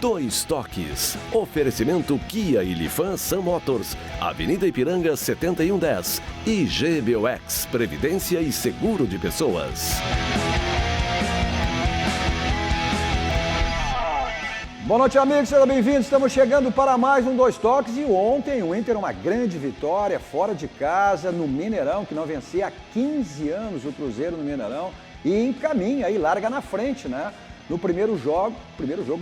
Dois Toques. Oferecimento Kia e Lifan Sun Motors, Avenida Ipiranga 7110 e GBOX, Previdência e Seguro de Pessoas. Boa noite, amigos, sejam bem-vindos. Estamos chegando para mais um Dois Toques e ontem o Inter uma grande vitória fora de casa no Mineirão, que não vencia há 15 anos o Cruzeiro no Mineirão e encaminha aí, larga na frente, né? No primeiro jogo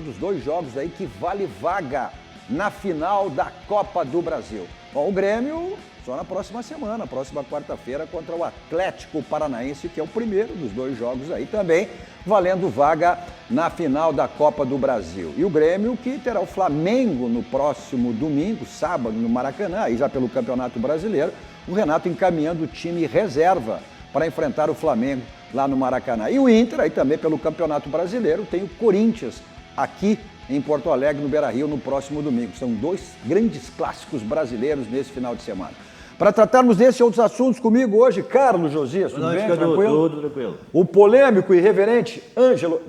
dos dois jogos aí que vale vaga na final da Copa do Brasil. Bom, o Grêmio só na próxima semana, próxima quarta-feira contra o Atlético Paranaense, que é o primeiro dos dois jogos aí também, valendo vaga na final da Copa do Brasil. E o Grêmio que terá o Flamengo no próximo domingo, sábado, no Maracanã, aí já pelo Campeonato Brasileiro, o Renato encaminhando o time reserva para enfrentar o Flamengo lá no Maracanã. E o Inter, aí também pelo Campeonato Brasileiro, tem o Corinthians aqui em Porto Alegre, no Beira-Rio, no próximo domingo. São dois grandes clássicos brasileiros nesse final de semana. Para tratarmos desses e outros assuntos comigo hoje, Carlos Josias, tudo bem? Tranquilo? Tudo tranquilo. O polêmico e irreverente Ângelo.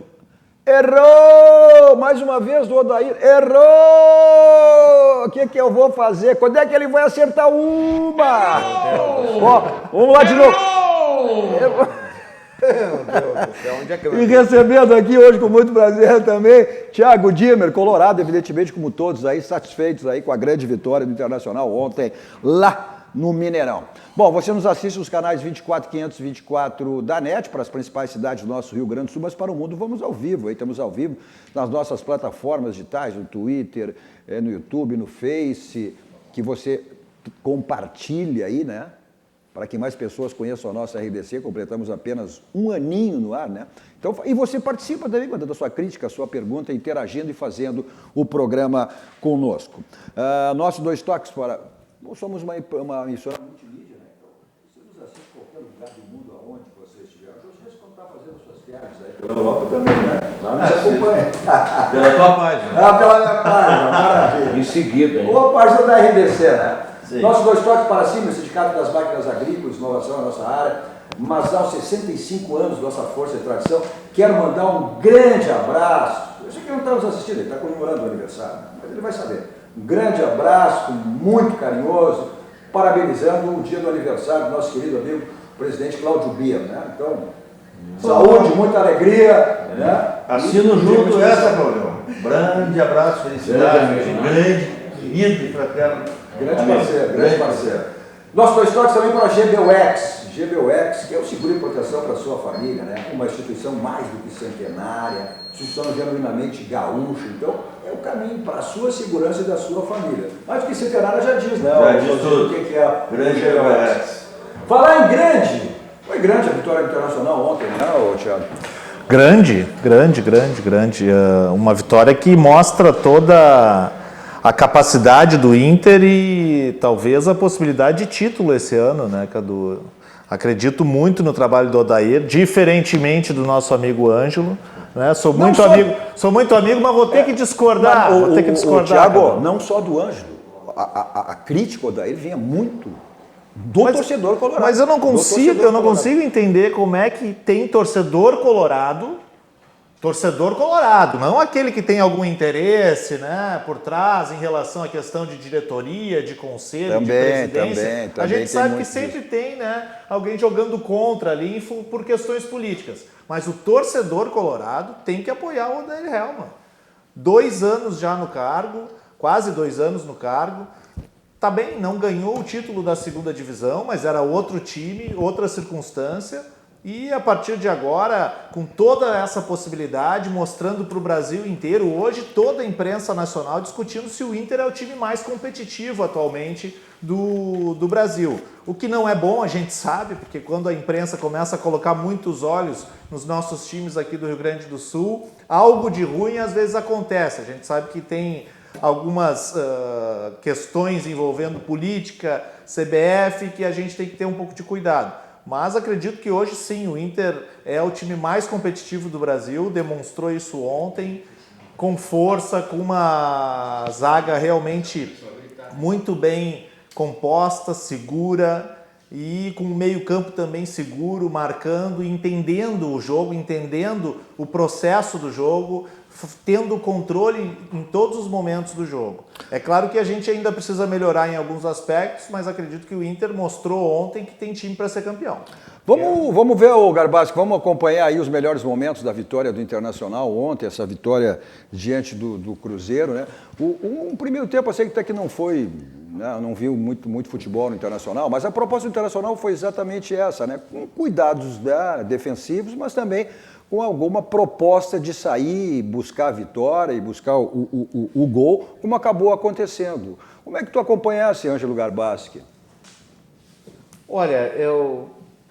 Errou! Mais uma vez do Odair. Errou! O que eu vou fazer? Quando é que ele vai acertar uma? Ó, vamos lá de novo. Meu Deus do céu, onde é que eu... E recebendo aqui hoje com muito prazer também, Thiago Dimer, Colorado, evidentemente como todos aí, satisfeitos aí com a grande vitória do Internacional ontem lá no Mineirão. Bom, você nos assiste nos canais 24, 524 da NET, para as principais cidades do nosso Rio Grande do Sul, mas para o mundo vamos ao vivo, aí estamos ao vivo nas nossas plataformas digitais, no Twitter, no YouTube, no Face, que você compartilha aí, né? Para que mais pessoas conheçam a nossa RDC, completamos apenas um aninho no ar, né? Então, e você participa também, mandando a sua crítica, a sua pergunta, interagindo e fazendo o programa conosco. Nosso Dois Toques para... Nós somos uma emissora multimídia, né? Então, você nos assiste em qualquer lugar do mundo, aonde você estiver. O Josias, quando está fazendo suas viagens aí pela Europa também, né? Lá nos acompanha. Pela tua página. Pela minha página, maravilha. Em seguida, hein? Ou a página da RDC, né? Sim. Nosso Dois Toques para cima, Sindicato das Máquinas Agrícolas, inovação na nossa área, mas aos 65 anos, nossa força e tradição, quero mandar um grande abraço. Eu sei que ele não está nos assistindo, ele está comemorando o aniversário, mas ele vai saber. Um grande abraço, muito carinhoso, parabenizando o dia do aniversário do nosso querido amigo, o presidente Cláudio Bier, né? Então, saúde, muita alegria, né? Assino junto essa, Claudio. Grande abraço, felicidade, grande, querido e fraterno. Grande parceiro, grande parceiro. Nosso Dois Toques também para a GBOX, que é o seguro e proteção para a sua família, né? Uma instituição mais do que centenária, instituição genuinamente gaúcha, então é o caminho para a sua segurança e da sua família. Mais do que centenária já diz, né? Já diz tudo. O que é a Grande GBOX. Falar em grande, foi grande a vitória internacional ontem, né, Thiago? Grande. Uma vitória que mostra toda a capacidade do Inter e talvez a possibilidade de título esse ano, né, Cadu? Acredito muito no trabalho do Odair, diferentemente do nosso amigo Ângelo, né? Sou muito amigo, mas vou ter que discordar. Thiago, não só do Ângelo, a crítica do Odair vinha muito do torcedor colorado. Mas eu não consigo entender como é que tem torcedor colorado, não aquele que tem algum interesse, né, por trás em relação à questão de diretoria, de conselho, de presidência. Também a gente sabe que disso. sempre tem, né, alguém jogando contra ali por questões políticas. Mas o torcedor colorado tem que apoiar o Odair Hellmann. 2 anos já no cargo, quase 2 anos no cargo. Tá bem, não ganhou o título da segunda divisão, mas era outro time, outra circunstância. E a partir de agora, com toda essa possibilidade, mostrando para o Brasil inteiro, hoje toda a imprensa nacional discutindo se o Inter é o time mais competitivo atualmente do Brasil. O que não é bom, a gente sabe, porque quando a imprensa começa a colocar muitos olhos nos nossos times aqui do Rio Grande do Sul, algo de ruim às vezes acontece. A gente sabe que tem algumas questões envolvendo política, CBF, que a gente tem que ter um pouco de cuidado. Mas acredito que hoje sim, o Inter é o time mais competitivo do Brasil, demonstrou isso ontem, com força, com uma zaga realmente muito bem composta, segura e com o meio-campo também seguro, marcando, entendendo o jogo, entendendo o processo do jogo, tendo controle em todos os momentos do jogo. É claro que a gente ainda precisa melhorar em alguns aspectos, mas acredito que o Inter mostrou ontem que tem time para ser campeão. Vamos ver, o Garbasco, vamos acompanhar aí os melhores momentos da vitória do Internacional ontem, essa vitória diante do Cruzeiro, né? Um primeiro tempo, eu sei que até que não foi, né, não viu muito futebol no Internacional, mas a proposta do Internacional foi exatamente essa, né? Com cuidados, né, defensivos, mas também com alguma proposta de sair, buscar a vitória e buscar o gol, como acabou acontecendo. Como é que tu acompanhasse, Ângelo Garbaschi? Olha,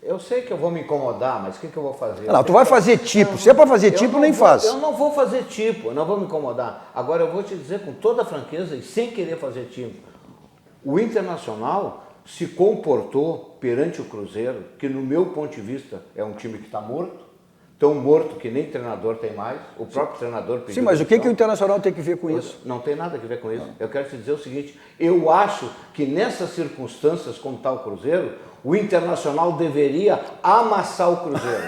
eu sei que eu vou me incomodar, mas o que eu vou fazer? Não, tu vai fazer tipo. Se é para fazer tipo, nem faz. Eu não vou fazer tipo, eu não vou me incomodar. Agora eu vou te dizer com toda franqueza e sem querer fazer tipo. O Internacional se comportou perante o Cruzeiro, que no meu ponto de vista é um time que está morto, tão morto que nem treinador tem mais, o próprio treinador pediu. Sim, mas o que o Internacional tem que ver com isso? Não tem nada a ver com isso. Eu quero te dizer o seguinte, eu acho que nessas circunstâncias como está o Cruzeiro, o Internacional deveria amassar o Cruzeiro.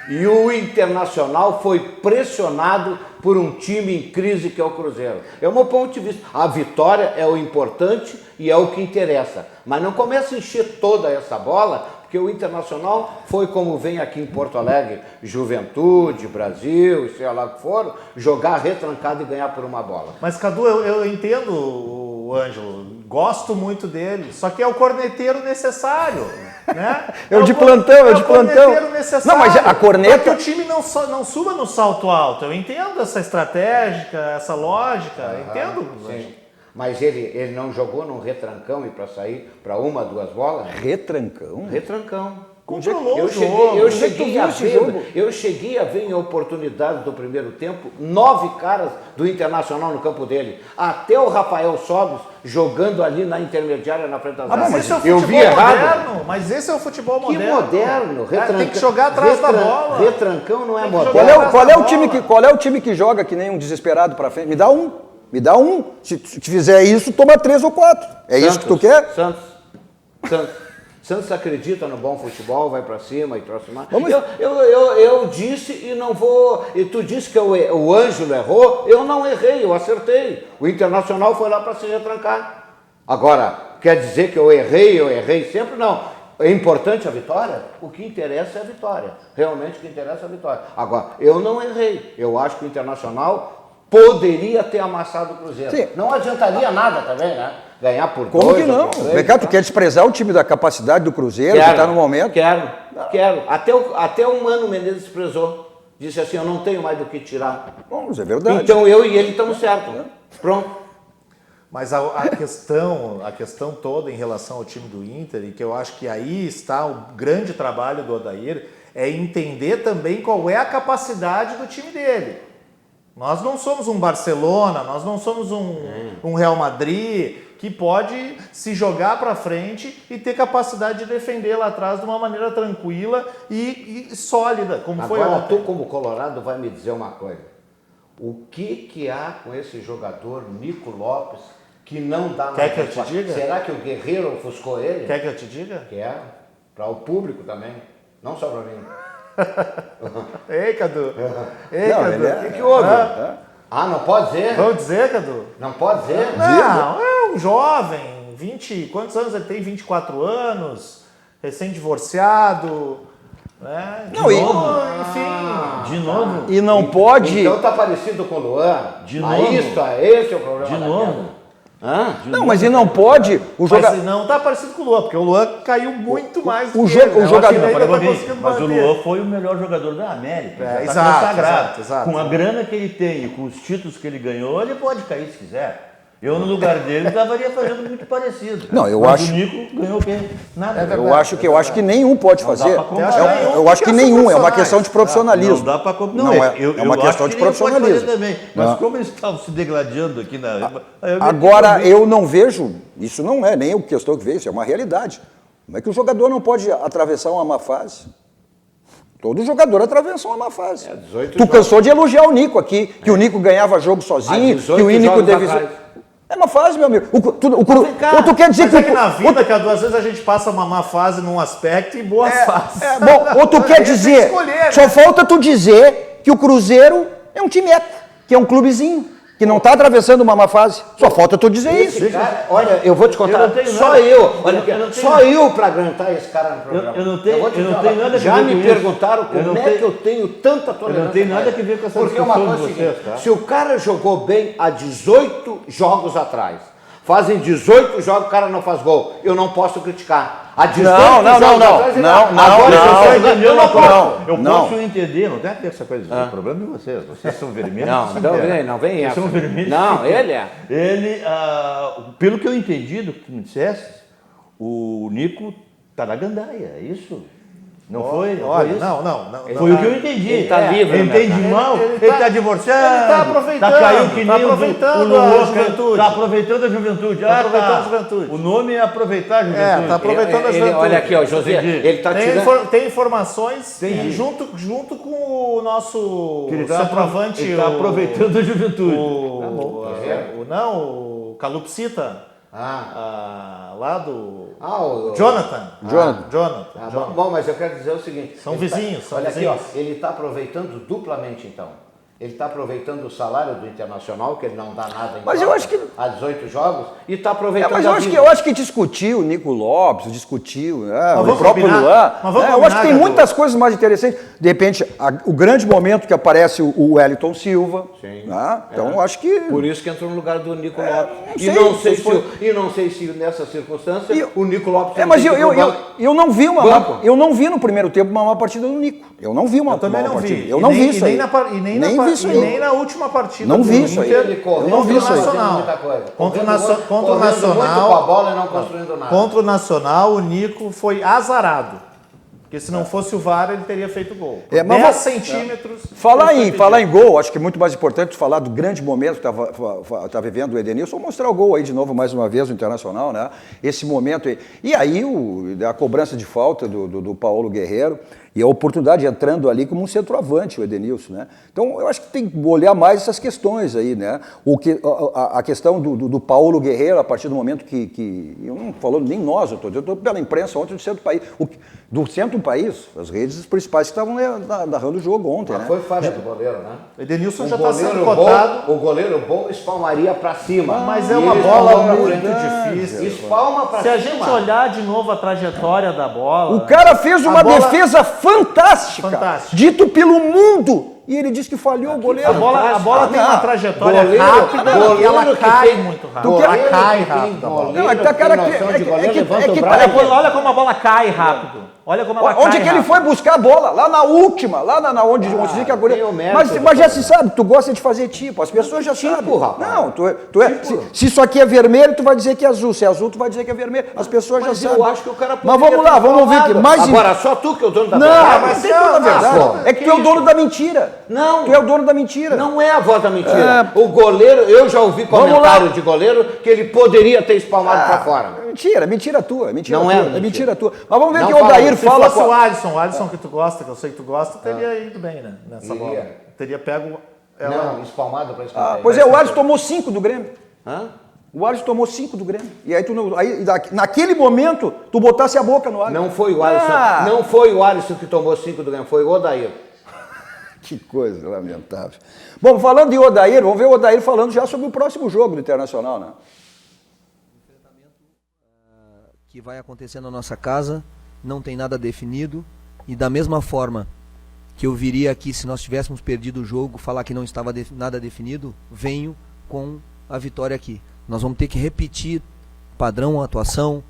E o Internacional foi pressionado por um time em crise que é o Cruzeiro. É o meu ponto de vista. A vitória é o importante e é o que interessa. Mas não comece a encher toda essa bola, porque o Internacional foi como vem aqui em Porto Alegre, Juventude, Brasil, sei lá o que for, jogar retrancado e ganhar por uma bola. Mas, Cadu, eu entendo o Ângelo, gosto muito dele, só que é o corneteiro necessário, né? É o de plantão, é o de plantão. Corneteiro necessário. Não, mas a corneta... Para que o time não suba no salto alto. Eu entendo essa estratégia, essa lógica, entendo. Sim. Mas ele não jogou num retrancão e para sair para uma, duas bolas? Retrancão? Retrancão. Controlou o jogo. Eu cheguei a ver em oportunidades do primeiro tempo 9 caras do Internacional no campo dele. Até o Rafael Sobis jogando ali na intermediária na frente das áreas. Mas esse é o futebol moderno. Mas esse é o futebol moderno. Que moderno? Tem que jogar atrás da bola. Retrancão não é moderno. Qual é o time que joga que nem um desesperado para frente? Me dá um. Se fizer isso, toma 3 ou 4. É Santos, isso que tu quer? Santos acredita no bom futebol, vai para cima e trouxe mais. Eu disse e não vou... E tu disse que o Ângelo errou, eu não errei, eu acertei. O Internacional foi lá para se retrancar. Agora, quer dizer que eu errei sempre? Não. É importante a vitória? O que interessa é a vitória. Realmente o que interessa é a vitória. Agora, eu não errei. Eu acho que o Internacional poderia ter amassado o Cruzeiro. Sim. Não adiantaria nada também, né? Ganhar por 2. Como que não? Vem tu quer desprezar o time da capacidade do Cruzeiro, que está no momento? Quero. Até o Mano Menezes desprezou. Disse assim, eu não tenho mais do que tirar. Bom, isso é verdade. Então eu e ele estamos certos. Pronto. Mas a questão toda em relação ao time do Inter, e que eu acho que aí está o grande trabalho do Odair, é entender também qual é a capacidade do time dele. Nós não somos um Barcelona, nós não somos um Real Madrid que pode se jogar para frente e ter capacidade de defender lá atrás de uma maneira tranquila e sólida, como foi ontem. Agora tu, como Colorado, vai me dizer uma coisa. O que há com esse jogador, Nico Lopes, que não dá mais... Quer que eu te diga? Será que o Guerreiro ofuscou ele? Quer que eu te diga? Quero. Para o público também, não só para mim. Ei, Cadu. O que houve? Não pode dizer? Vamos dizer, Cadu? Não pode dizer? Não, é um jovem, quantos anos ele tem? 24 anos, recém-divorciado, né? De novo. E não pode... Então tá parecido com o Luan? De novo. Esse é o problema. De novo. Não, mas e não pode... Mas não está parecido com o Luan, porque o Luan caiu muito mais do que o jogador. Mas o Luan foi o melhor jogador da América. Exato. Com a grana que ele tem e com os títulos que ele ganhou, ele pode cair se quiser. Eu, no lugar dele, estaria fazendo muito parecido. Não, eu mas acho... o Nico ganhou o quê? Nada. Eu acho que nenhum pode fazer. Eu acho que nenhum, é uma questão de profissionalismo. Não dá para comparar. Não, é uma questão de profissionalismo. Também. Mas como eles estavam se degladiando aqui na... Agora, eu não vejo, isso não é nem a questão que vejo, isso é uma realidade. Como é que o jogador não pode atravessar uma má fase? Todo jogador atravessou uma má fase. Tu cansou de elogiar o Nico aqui, que o Nico ganhava jogo sozinho, que o Nico devia... É uma fase, meu amigo. Tu quer dizer que na vida, Cadu, às vezes a gente passa uma má fase num aspecto e boas fases. Bom, ou tu quer dizer... Só falta tu dizer que o Cruzeiro é um time que é um clubezinho, que não está atravessando uma má fase. Só falta tu dizer isso. Cara, olha, eu vou te contar, Eu não tenho só nada. eu, olha, Eu não tenho- só eu para aguentar esse cara no programa. Eu não tenho- vou te eu não falar, tenho nada a já ver me com isso. perguntaram Eu como não é tenho- que eu tenho tanta tolerância. não tenho nada com a ver com essa Porque uma discussão coisa é de o seguinte, vocês, tá? se o cara jogou bem há 18 jogos atrás, fazem 18 jogos, o cara não faz gol, eu não posso criticar. Há 18 Não, jogos atrás, ele agora Eu não posso. Eu não. posso entender, não tem a ver com essa coisa. O problema é de vocês. Vocês são vermelhos. não vem Vocês essa. são vermelhos. Não, ele é. Ele, pelo que eu entendi do que tu me disseste, o Nico tá na gandaia, é isso? Não foi? Não Olha, foi isso? não. Foi o que eu entendi. Ele tá livre, Eu né, entendi cara? mal. Ele Ele tá- tá divorciado. ele tá aproveitando, Tá caiu que tá nem aproveitando o a Luan, juventude. Tá aproveitando a juventude. Tá aproveitando a juventude. O nome é aproveitar a juventude. tá aproveitando a Ele- juventude. olha aqui, ó, José, Entendi. ele tá tirando... Tem informações Entendi. junto com o nosso Que ele tá centroavante. ele tá aproveitando a juventude. O Calupsita, lá do Jonathan. Jonathan. Bom, mas eu quero dizer o seguinte. São ele vizinhos, são olha vizinhos. aqui, ó, ele está aproveitando duplamente, então. Ele está aproveitando o salário do Internacional, que ele não dá nada em Mas eu troca, acho que- há 18 jogos, e está aproveitando Mas a eu vida. acho que discutiu o Nico Lopes, discutiu o vamos próprio combinar- Luan. mas vamos Eu acho combinar, que tem Gadu. muitas coisas mais interessantes. De repente, o grande momento que aparece o Wellington Silva. Sim. Né? Então, eu acho que... Por isso que entrou no lugar do Nico Lopes. não sei, E não sei se nessa circunstância o Nico Lopes... Mas tem que ir pro banco. eu não vi Banco. eu não vi no primeiro tempo uma má partida do Nico. Eu não vi uma Eu também má não partida. vi. Eu não vi isso aí. Nem vi isso aí. nem na última partida. Não do vi isso aí. Inter Ele correndo, não vi isso aí. fazendo Nacional. muita coisa. Contra o Correndo Contra o muito Nacional. com a bola e não construindo nada. Contra o Nacional, o Nico foi azarado. Porque se não fosse o VAR, ele teria feito gol. Por Mas 10 centímetros. Falar ele em, foi falar em impedido. gol, acho que é muito mais importante falar do grande momento que está vivendo o Edenilson, mostrar o gol aí de novo, mais uma vez, no Internacional, né? Esse momento aí. E aí a cobrança de falta do Paulo Guerreiro e a oportunidade entrando ali como um centroavante, o Edenilson, né? Então, eu acho que tem que olhar mais essas questões aí, né? A questão do Paulo Guerreiro, a partir do momento que eu não falou nem nós, eu estou pela imprensa ontem do centro do país. Do centro do país, as redes principais que estavam narrando o jogo ontem, né? Foi falha do goleiro, né? O Edenilson O já está sendo goleiro cotado. bom, o goleiro bom espalmaria para cima. Mas E é uma ele bola espalmou pra muito frente. difícil. Espalma para Se cima. a gente olhar de novo a trajetória da bola. O cara fez uma a bola- defesa fantástica, Fantástica. dito pelo mundo, e ele disse que falhou o goleiro. A bola tem uma trajetória Goleiro- rápida e goleiro ela que cai tem- muito rápido. Goleiro Ela cai que tem rápido. a bola. goleiro Não, é que que cara tem que- noção de é que- goleiro, é que- levanta é que o parece- braço. Olha como a bola cai rápido. Olha como ela cai Onde é que ele rápido. foi buscar a bola? Lá na última, lá onde diz que a goleira. tem o mérito Mas do já cara. se sabe, tu gosta de fazer tipo, as pessoas já sabem. rapaz. Não, se isso aqui é vermelho, tu vai dizer que é azul. Se é azul, tu vai dizer que é vermelho. As pessoas Mas já sabem. eu acho que o cara Mas poderia vamos lá, ter vamos ver falado. que mais. Agora, só tu que é o dono da Não, verdade. mas tem toda a verdade. É que tu é o dono da mentira. Não. Tu é o dono da mentira. Não é a voz da mentira. O goleiro, eu já ouvi Vamos comentário lá. de goleiro que ele poderia ter espalmado para fora. Mentira tua. Mentira Não tua, é é mentira. mentira tua. Mas vamos ver Não que o fala. Odair Se fala. fosse o Alisson que tu gosta, que eu sei que tu gosta, teria ido bem, né? Nessa Iria. bola. Teria pego ela. Não, espalmado para escanteio. Pois é, o Alisson tomou 5 do Grêmio. Hã? O Alisson tomou 5 do Grêmio. E aí, naquele momento, tu botasse a boca no Alisson. Não foi o Alisson. Não foi o Alisson que tomou 5 do Grêmio, foi o Odair. Que coisa lamentável. Bom, falando em Odair, vamos ver o Odair falando já sobre o próximo jogo do Internacional, né? Que vai acontecer na nossa casa, não tem nada definido, e da mesma forma que eu viria aqui se nós tivéssemos perdido o jogo, falar que não estava nada definido, venho com a vitória aqui. Nós vamos ter que repetir padrão, atuação,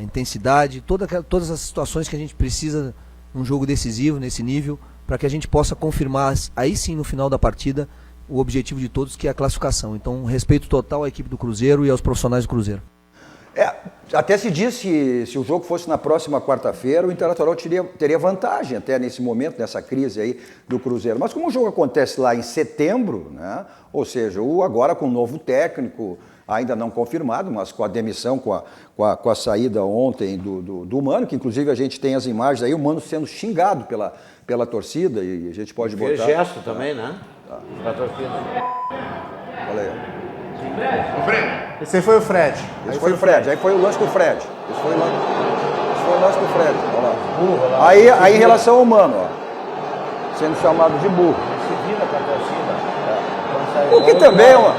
intensidade, todas as situações que a gente precisa num jogo decisivo, nesse nível, para que a gente possa confirmar, aí sim no final da partida, o objetivo de todos, que é a classificação. Então, respeito total à equipe do Cruzeiro e aos profissionais do Cruzeiro. Até se diz que se o jogo fosse na próxima quarta-feira, o Internacional teria vantagem até nesse momento, nessa crise aí do Cruzeiro. Mas como o jogo acontece lá em setembro, né? Ou seja, agora com um novo técnico, ainda não confirmado, mas com a demissão, com a saída ontem do Mano, que inclusive a gente tem as imagens aí, o Mano sendo xingado pela torcida, e a gente pode botar... Fez gesto também, né? Pra torcida. Olha aí. Esse aí foi o Fred. Esse foi o Fred, aí foi o lance do Fred. Esse foi o lance do Fred, olha lá. Aí em relação ao Mano, ó, sendo chamado de burro. se vira com a torcida. Quando sai O que gol, também é claro. uma...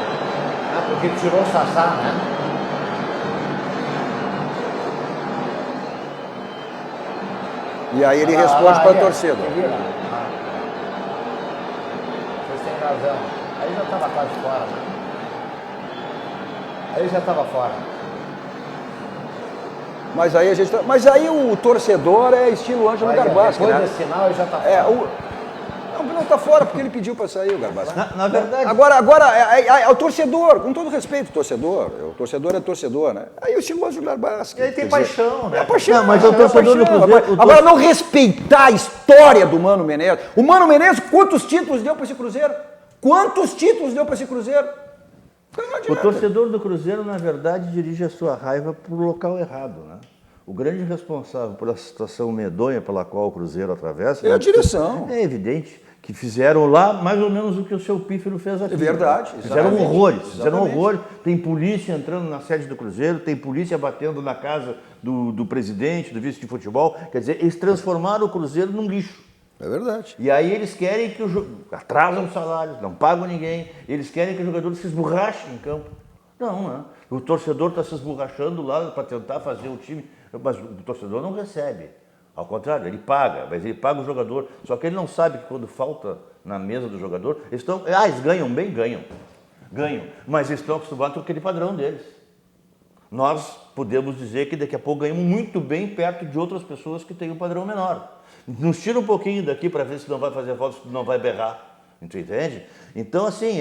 Ah, porque tirou o Sassá, né? E aí ele Ah, responde lá, para a aí, torcida. se vira. Ah. Vocês têm razão. Aí já estava quase fora, né? Aí já estava fora. Mas aí o torcedor é estilo Ângelo Aí, Garbaschi, depois né? desse sinal ele já está fora. Não tá fora porque ele pediu para sair o Garbaschi. Na verdade... Agora o torcedor, com todo respeito, o torcedor é torcedor, né? Aí o estilo Ângelo Garbaschi. E aí tem paixão, né? É paixão, Não, mas o torcedor do Cruzeiro... Agora não respeitar a história do Mano Menezes. O Mano Menezes, quantos títulos deu para esse Cruzeiro? Quantos títulos deu para esse Cruzeiro? O torcedor do Cruzeiro, na verdade, dirige a sua raiva para o local errado, né? O grande responsável pela situação medonha pela qual o Cruzeiro atravessa... É a direção. É evidente que fizeram lá mais ou menos o que o seu Pífero fez aqui. É verdade. Fizeram Exatamente. horrores, Exatamente. Tem polícia entrando na sede do Cruzeiro, tem polícia batendo na casa do presidente, do vice de futebol. Quer dizer, eles transformaram o Cruzeiro num lixo. É verdade. E aí eles querem que atrasam os salários, não pagam ninguém, eles querem que os jogadores se esborrachem em campo. Não, né? O torcedor está se esborrachando lá para tentar fazer o time, mas o torcedor não recebe. Ao contrário, ele paga, mas ele paga o jogador. Só que ele não sabe que quando falta na mesa do jogador, eles ganham bem, ganham, mas eles estão acostumados com aquele padrão deles. Nós podemos dizer que daqui a pouco ganhamos muito bem perto de outras pessoas que têm um padrão menor. Nos tira um pouquinho daqui para ver se não vai fazer falta, se não vai berrar. Tu entende? Então, assim,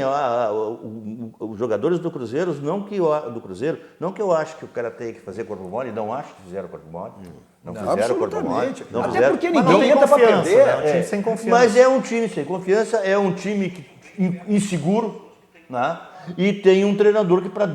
os jogadores do Cruzeiro, não que eu acho que o cara tenha que fazer corpo mole, não acho que fizeram corpo mole. Não fizeram corpo mole. Não Até fizeram. porque Mas não ninguém tem entra para confiança, perder. né? É um time sem confiança. Mas é um time sem confiança, é um time inseguro, né? E tem um treinador que, para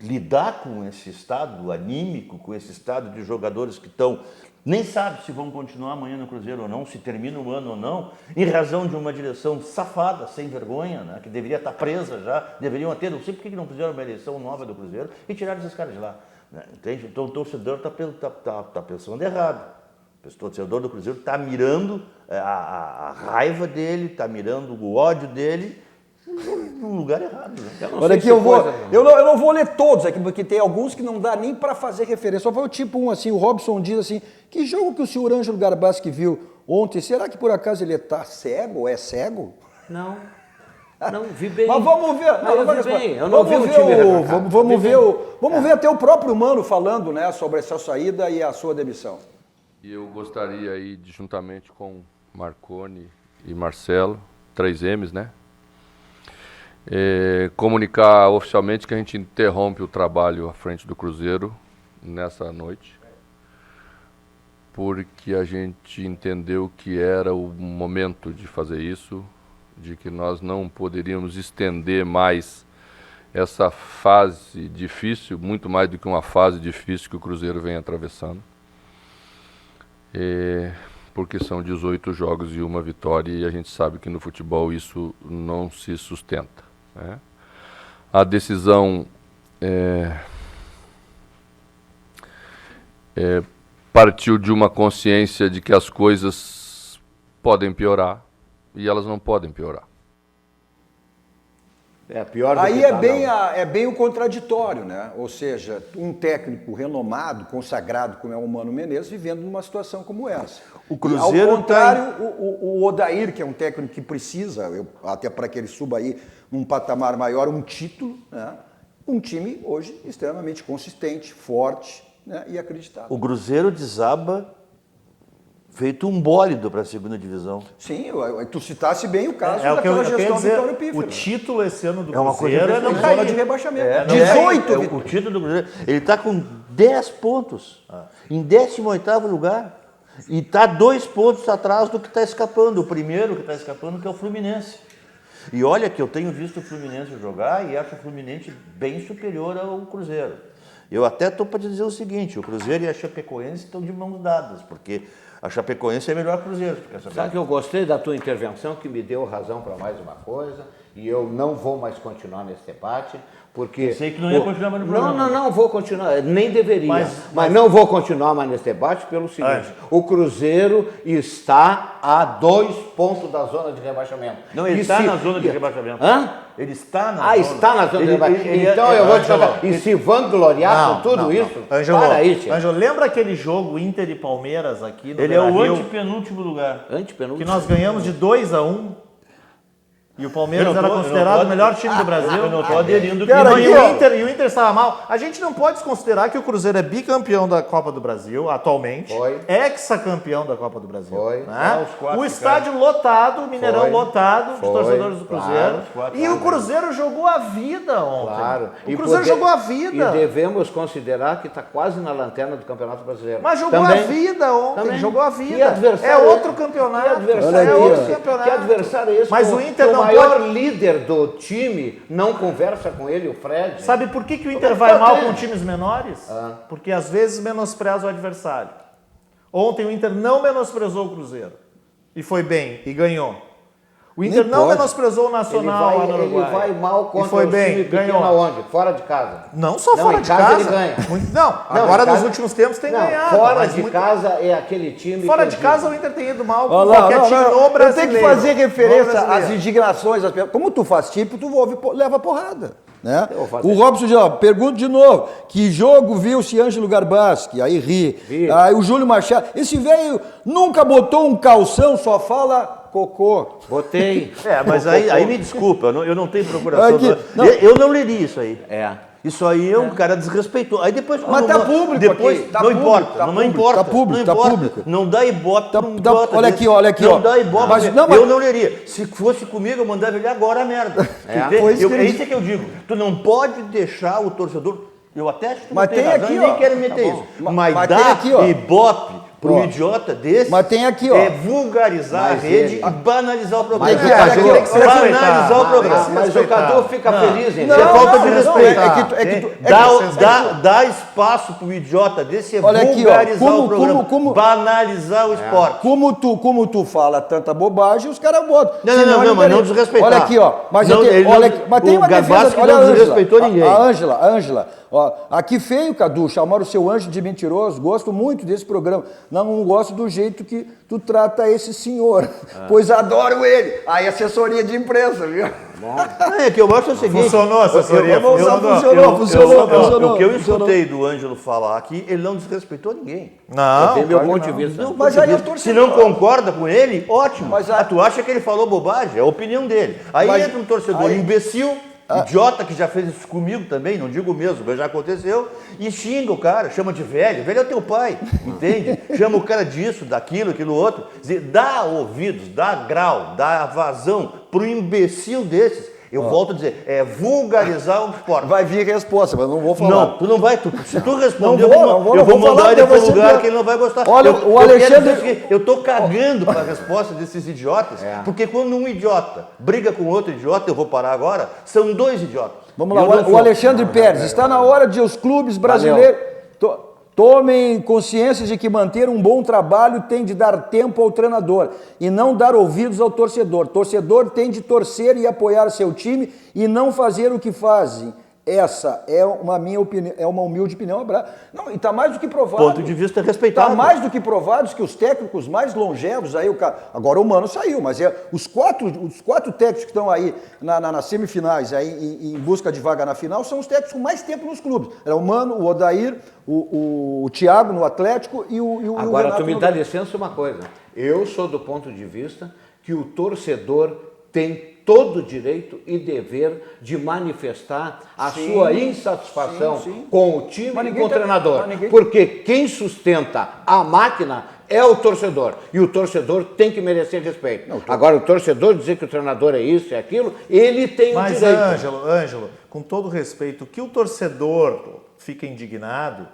lidar com esse estado anímico, com esse estado de jogadores que estão... Nem sabe se vão continuar amanhã no Cruzeiro ou não, se termina o ano ou não, em razão de uma direção safada, sem vergonha, né, que deveria estar presa já, deveriam ter, não sei por que não fizeram uma eleição nova do Cruzeiro e tiraram esses caras de lá. Né, entende? Então o torcedor está pensando errado. O torcedor do Cruzeiro está mirando a raiva dele, está mirando o ódio dele num lugar errado. Né? Olha aqui, eu não vou ler todos aqui, porque tem alguns que não dá nem para fazer referência. Só foi o tipo um assim, o Robson diz assim, que jogo que o senhor Ângelo Garbaschi viu ontem, será que por acaso ele está cego, é cego? Não, vi bem. Mas vamos ver. Eu vi bem, eu não vi o time retratado. Vamos ver até o próprio Mano falando, né, sobre essa saída e a sua demissão. E eu gostaria aí, juntamente com Marconi e Marcelo, 3 M's, né? Comunicar oficialmente que a gente interrompe o trabalho à frente do Cruzeiro nessa noite, porque a gente entendeu que era o momento de fazer isso, de que nós não poderíamos estender mais essa fase difícil, muito mais do que uma fase difícil que o Cruzeiro vem atravessando, porque são 18 jogos e 1 vitória, e a gente sabe que no futebol isso não se sustenta. Né? A decisão partiu de uma consciência de que as coisas podem piorar e elas não podem piorar. Pior do Aí que é bem o contraditório, né? Ou seja, um técnico renomado, consagrado como é o Mano Menezes, vivendo numa situação como essa. O Cruzeiro ao contrário, o Odair, que é um técnico que precisa, até para que ele suba aí num patamar maior, um título, né? Um time hoje extremamente consistente, forte, né? E acreditável. O Cruzeiro desaba feito um bólido para a segunda divisão. Sim, tu citasse bem o caso É o que eu daquela quero gestão dizer. Vitório Pífero. O título esse ano do É uma coisa Cruzeiro é não Zona cair. de rebaixamento. não 18! O título do Cruzeiro, ele está com 10 pontos, em 18º lugar, e está 2 pontos atrás do que está escapando. O primeiro que está escapando que é o Fluminense. E olha que eu tenho visto o Fluminense jogar e acho o Fluminense bem superior ao Cruzeiro. Eu até estou para dizer o seguinte, o Cruzeiro e a Chapecoense estão de mãos dadas, porque a Chapecoense é melhor que o Cruzeiro. Sabe que eu gostei da tua intervenção, que me deu razão para mais uma coisa, e eu não vou mais continuar nesse debate, porque... Eu sei que não ia continuar mais no programa. Não vou continuar, nem deveria, Mas não vou continuar mais nesse debate pelo seguinte, o Cruzeiro está a 2 pontos da zona de rebaixamento. Não, ele está na zona de rebaixamento. Hã? Ele está na zona. Está na zona de rebaixamento. Então eu vou te falar, e se vangloriar com tudo isso, para aí, tio. Ângelo, lembra aquele jogo Inter e Palmeiras aqui no Ele é o Beira-Rio, antepenúltimo lugar. que nós ganhamos de 2-1? E o Palmeiras era considerado o melhor time do Brasil. Eu não estou aderindo. E o Inter estava mal. A gente não pode desconsiderar que o Cruzeiro é bicampeão da Copa do Brasil, atualmente. Foi. Hexacampeão da Copa do Brasil. Foi. Né? O estádio lotado, o Mineirão Foi. lotado de Foi. torcedores do Cruzeiro. Claro. E o Cruzeiro jogou a vida ontem. Claro. O Cruzeiro jogou a vida. E devemos considerar que está quase na lanterna do Campeonato Brasileiro. Mas jogou a vida ontem. Jogou a vida. Que adversário é outro campeonato. É outro campeonato. Que adversário é esse? Mas o Inter não o maior pode... líder do time não conversa com ele, o Fred. Sabe por que o Inter vai mal com times menores? Porque às vezes menospreza o adversário. Ontem o Inter não menosprezou o Cruzeiro. E foi bem, e ganhou. O Inter não menosprezou o Nacional lá no Uruguai. Ele vai mal contra e foi o bem, time pequeno ganhou. aonde? Fora de casa. Não só fora em de casa. casa. Ele ganha. Agora em nos casa- últimos tempos tem ganhado. Fora de casa é aquele time. Fora que de eu casa digo. o Inter tem ido mal com Olha lá, qualquer time no eu brasileiro. tenho que fazer referência No brasileiro. às indignações das pessoas. Como tu faz tipo, tu leva porrada. Né? Eu vou fazer. O Robson diz, ó, pergunta de novo, que jogo viu-se Ângelo Garbaschi? Aí ri. Aí o Júlio Machado, esse velho nunca botou um calção, só fala cocô. Botei. Mas aí me desculpa, eu não tenho procuração. Aqui, não. Eu não leria isso aí. É. Isso aí é um cara desrespeitou. Aí depois Mas tá público depois, aqui, tá não público, importa, tá não público, importa. tá público, não tá importa. público. Não dá ibope, Tá- não tá- bota olha desse. aqui, olha aqui, não ó. dá ibope. Mas não, mas- eu não leria. Se fosse comigo, eu mandava ele agora a merda. Foi isso que ele Isso é que eu digo. Tu não pode deixar o torcedor. Eu até acho que tu Mas não tem tem razão aqui, e nem ó. quero meter Tá isso. bom. Mas Mas tem dá aqui, ó. ibope para um Ó. idiota desse. Mas tem aqui, ó. É vulgarizar a Mas rede ele- e banalizar o programa. Mas o Cadu- tem que se respeitar. Banalizar o programa. Mas o Cadu fica feliz, hein? Isso é falta de não, respeito. é que tu- Dá espaço pro idiota desse é Olha aqui, ó, vulgarizar como- o programa, como- banalizar o esporte. Como tu fala tanta bobagem, os caras botam. Não, Senão mas ele- não desrespeitar. Olha aqui, ó. Mas, Não, eu tenho- ele não- olha aqui, mas tem o uma Garbaschi defesa. Olha não a Ângela. desrespeitou ninguém. A Ângela. Ó, aqui feio, Cadu, chamaram o seu anjo de mentiroso. Gosto muito desse programa. Não gosto do jeito que tu trata esse senhor. Pois adoro ele. Aí assessoria de imprensa, viu? É que eu acho o seguinte. Funcionou a assessoria, funcionou. O que eu escutei do Ângelo falar aqui, ele não desrespeitou ninguém. Não, Tem meu claro ponto que de vista. Mas aí eu Se torcedor. não concorda com ele, ótimo. Mas Mas tu acha que ele falou bobagem? É a opinião dele. Aí Mas- entra um torcedor aí- imbecil, idiota, que já fez isso comigo também, não digo mesmo, mas já aconteceu, e xinga o cara, chama de velho. Velho é teu pai, entende? Chama o cara disso, daquilo, aquilo outro. Dizer, dá ouvidos, dá grau, dá vazão pro imbecil desses. Eu volto a dizer, é vulgarizar o esporte. Vai vir resposta, mas não vou falar. Não, tu não vai. Se tu responder, Não vou, eu não vou vou mandar falar, ele porque para vai um ser lugar pior. que ele não vai gostar. Olha, eu o quero Alexandre- dizer o seguinte, eu tô cagando para a resposta desses idiotas, porque quando um idiota briga com outro idiota, eu vou parar agora, são dois idiotas. Vamos lá, Eu não o sou. Alexandre Pérez. Está na hora de os clubes brasileiros tomem consciência de que manter um bom trabalho tem de dar tempo ao treinador e não dar ouvidos ao torcedor. Torcedor tem de torcer e apoiar seu time e não fazer o que fazem. Essa é uma minha opinião, é uma humilde opinião. Não, e está mais do que provado. Ponto de vista respeitável. Está mais do que provado que os técnicos mais longevos aí, agora o Mano saiu, mas os quatro técnicos que estão aí nas semifinais, aí, em busca de vaga na final, são os técnicos com mais tempo nos clubes. É o Mano, o Odair, o Thiago no Atlético e o Agora, Renato tu me no- dá licença uma coisa. Eu sou do ponto de vista que o torcedor tem todo o direito e dever de manifestar a sua insatisfação sim. com o time Mas e ninguém com o tá- treinador. mas ninguém- Porque quem sustenta a máquina é o torcedor. E o torcedor tem que merecer respeito. Agora, o torcedor dizer que o treinador é isso e aquilo, ele tem o Mas, direito. Ângelo, com todo respeito, o que o torcedor fica indignado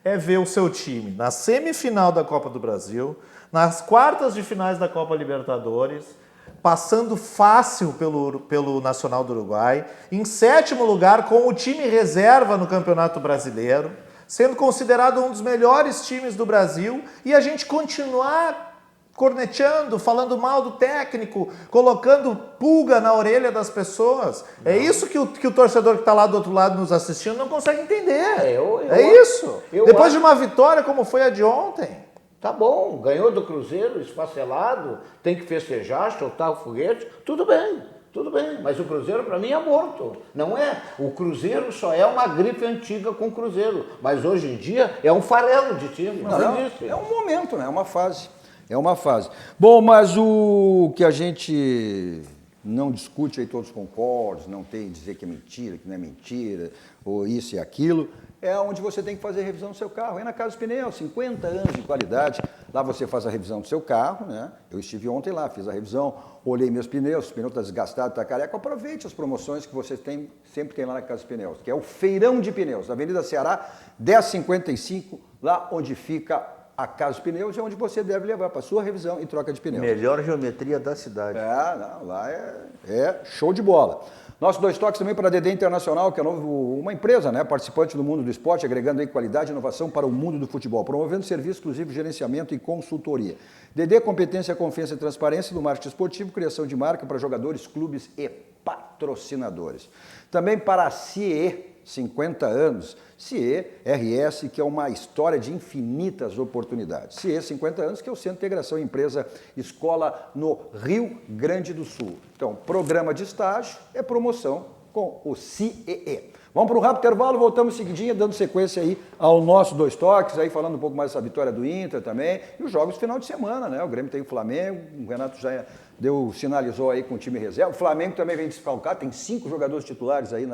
é ver o seu time na semifinal da Copa do Brasil, nas quartas de finais da Copa Libertadores, passando fácil pelo Nacional do Uruguai, em 7º lugar com o time reserva no Campeonato Brasileiro, sendo considerado um dos melhores times do Brasil, e a gente continuar corneteando, falando mal do técnico, colocando pulga na orelha das pessoas. É isso que o torcedor que está lá do outro lado nos assistindo não consegue entender. É isso. Depois de uma vitória como foi a de ontem. Tá bom, ganhou do Cruzeiro, esfacelado, tem que festejar, soltar o foguete, tudo bem, mas o Cruzeiro para mim é morto, não é? O Cruzeiro só é uma gripe antiga com o Cruzeiro, mas hoje em dia é um farelo de time, é um momento, né? É uma fase. É uma fase. Bom, mas o que a gente não discute, aí todos concordam, não tem dizer que é mentira, que não é mentira, ou isso e aquilo, é onde você tem que fazer a revisão do seu carro. É na Casa dos Pneus, 50 anos de qualidade. Lá você faz a revisão do seu carro, né? Eu estive ontem lá, fiz a revisão, olhei meus pneus, o pneu está desgastado, está careca. Aproveite as promoções que você sempre tem lá na Casa dos Pneus, que é o Feirão de Pneus, na Avenida Ceará, 1055, lá onde fica a Casa dos Pneus, é onde você deve levar para a sua revisão e troca de pneus. Melhor geometria da cidade. Lá é show de bola. Nosso Dois Toques também para a DD Internacional, que é uma empresa, né, participante do mundo do esporte, agregando aí qualidade e inovação para o mundo do futebol, promovendo serviço exclusivo, gerenciamento e consultoria. DD, competência, confiança e transparência do marketing esportivo, criação de marca para jogadores, clubes e patrocinadores. Também para a CIE, 50 anos, CIE RS, que é uma história de infinitas oportunidades. CIE 50 anos, que é o Centro de Integração Empresa Escola no Rio Grande do Sul. Então, programa de estágio é promoção com o CIE. Vamos para um rápido intervalo, voltamos seguidinha, dando sequência aí ao nosso Dois Toques, aí falando um pouco mais dessa vitória do Inter também, e os jogos do final de semana, né? O Grêmio tem o Flamengo, o Renato já sinalizou aí com o time reserva, o Flamengo também vem desfalcar, tem 5 jogadores titulares aí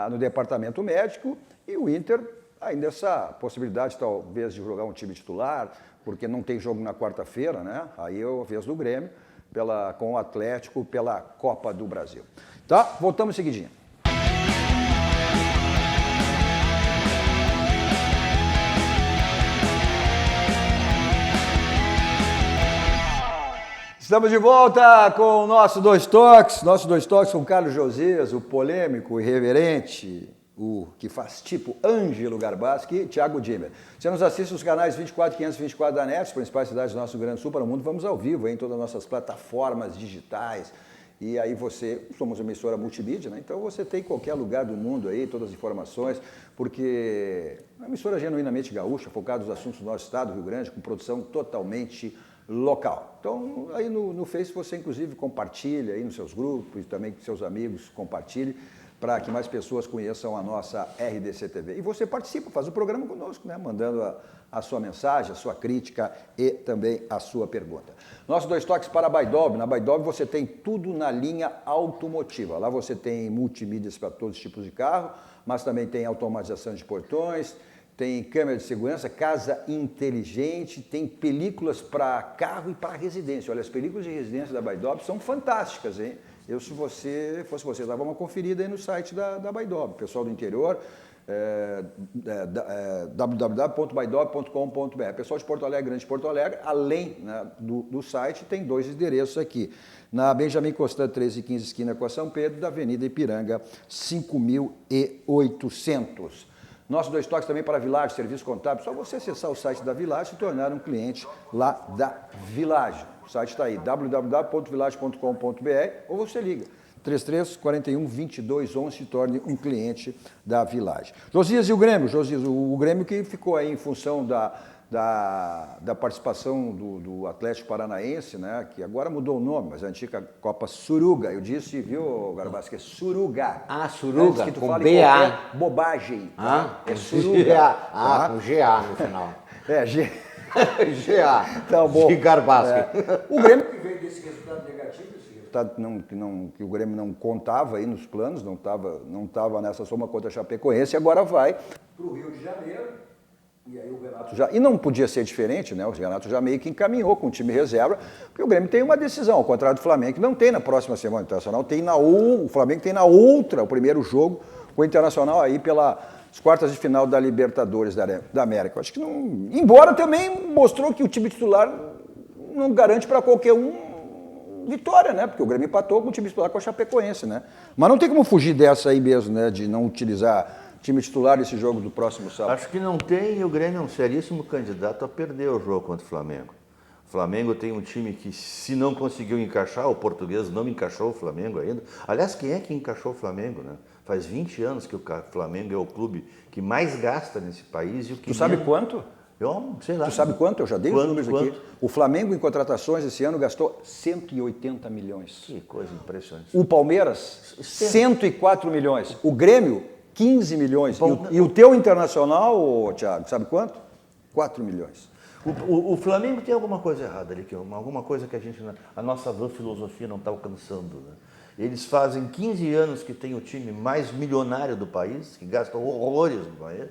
no departamento médico, e o Inter ainda essa possibilidade talvez de jogar um time titular, porque não tem jogo na quarta-feira, né? Aí é a vez do Grêmio, com o Atlético pela Copa do Brasil. Tá? Voltamos seguidinho. Estamos de volta com o nosso Dois Toques. Nosso Dois Toques com o Carlos Josias, o polêmico, o irreverente, o que faz tipo Ângelo Garbaschi e Thiago Dimmer. Você nos assiste nos canais 24 e 524 da NET, as principais cidades do nosso Rio Grande do Sul para o mundo. Vamos ao vivo em todas as nossas plataformas digitais. E aí somos uma emissora multimídia, né? Então você tem em qualquer lugar do mundo aí, todas as informações, porque é uma emissora genuinamente gaúcha, focada nos assuntos do nosso estado, Rio Grande, com produção totalmente local. Então, aí no Face você inclusive compartilha aí nos seus grupos e também com seus amigos, compartilhe para que mais pessoas conheçam a nossa RDC TV. E você participa, faz o programa conosco, né? Mandando a sua mensagem, a sua crítica e também a sua pergunta. Nosso Dois Toques para a Baidob. Na Baidob você tem tudo na linha automotiva. Lá você tem multimídias para todos os tipos de carro, mas também tem automatização de portões, tem câmera de segurança, casa inteligente, tem películas para carro e para residência. Olha, as películas de residência da Baidob são fantásticas, hein? Se você fosse você, dava uma conferida aí no site da Baidob. Pessoal do interior, www.baidob.com.br. Pessoal de Porto Alegre, Grande Porto Alegre, além, né, do site, tem 2 endereços aqui. Na Benjamin Constant 1315, esquina com a São Pedro, da Avenida Ipiranga, 5800. Nosso Dois Toques também para a Village, serviço contábil. Só você acessar o site da Village e se tornar um cliente lá da Village. O site está aí, www.village.com.br, ou você liga, 33 41 22 11, se torne um cliente da Village. Josias e o Grêmio. Josias, o Grêmio que ficou aí em função da participação do Atlético Paranaense, né, que agora mudou o nome, mas a antiga Copa Suruga. Eu disse, viu, Garbaschi, que é Suruga. Suruga, que tu com fala BA. Bobagem. É Suruga. Com GA no final. G. GA. Tá bom. De Garbaschi. O Grêmio que veio desse resultado negativo, esse resultado que o Grêmio não contava aí nos planos, não estava nessa soma contra a Chapecoense, e agora vai para o Rio de Janeiro. E aí o Renato e não podia ser diferente, né? O Renato já meio que encaminhou com o time reserva, porque o Grêmio tem uma decisão, ao contrário do Flamengo, que não tem na próxima semana. O Internacional o Flamengo tem na outra, o primeiro jogo, com o Internacional aí pelas quartas de final da Libertadores da América. Acho que não. Embora também mostrou que o time titular não garante para qualquer vitória, né? Porque o Grêmio empatou com o time titular com a Chapecoense, né? Mas não tem como fugir dessa aí mesmo, né? De não utilizar time titular nesse jogo do próximo sábado. Acho que não tem, e o Grêmio é um seríssimo candidato a perder o jogo contra o Flamengo. O O Flamengo tem um time que, se não conseguiu encaixar, o Português não encaixou o Flamengo ainda. Aliás, quem é que encaixou o Flamengo, né? Faz 20 anos que o Flamengo é o clube que mais gasta nesse país. E o que Tu sabe quanto? Eu sei lá. Tu sabe quanto? Eu já dei os números aqui. Quanto? O Flamengo, em contratações, esse ano gastou 180 milhões. Que coisa impressionante. O Palmeiras, 104 milhões. O Grêmio, 15 milhões. E o teu Internacional, Thiago, sabe quanto? 4 milhões. O Flamengo tem alguma coisa errada ali, alguma coisa que a nossa vã filosofia não está alcançando. Né? Eles fazem 15 anos que tem o time mais milionário do país, que gasta horrores no país.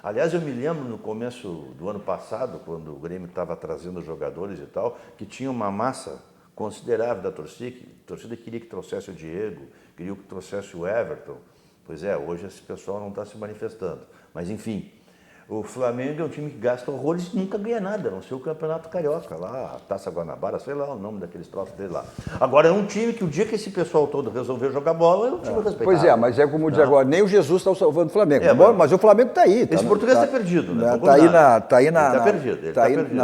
Aliás, eu me lembro no começo do ano passado, quando o Grêmio estava trazendo jogadores e tal, que tinha uma massa considerável da torcida, a torcida queria que trouxesse o Diego, queria que trouxesse o Everton. Pois é, hoje esse pessoal não está se manifestando. Mas, enfim, o Flamengo é um time que gasta horrores e nunca ganha nada, a não ser o Campeonato Carioca, lá, a Taça Guanabara, sei lá o nome daqueles troços dele lá. Agora, é um time que o dia que esse pessoal todo resolver jogar bola, é um time respeitado. Pois é, mas é como diz agora, nem o Jesus está salvando o Flamengo. Mas o Flamengo está aí. Esse português está perdido, né? Está aí na... Ele está perdido.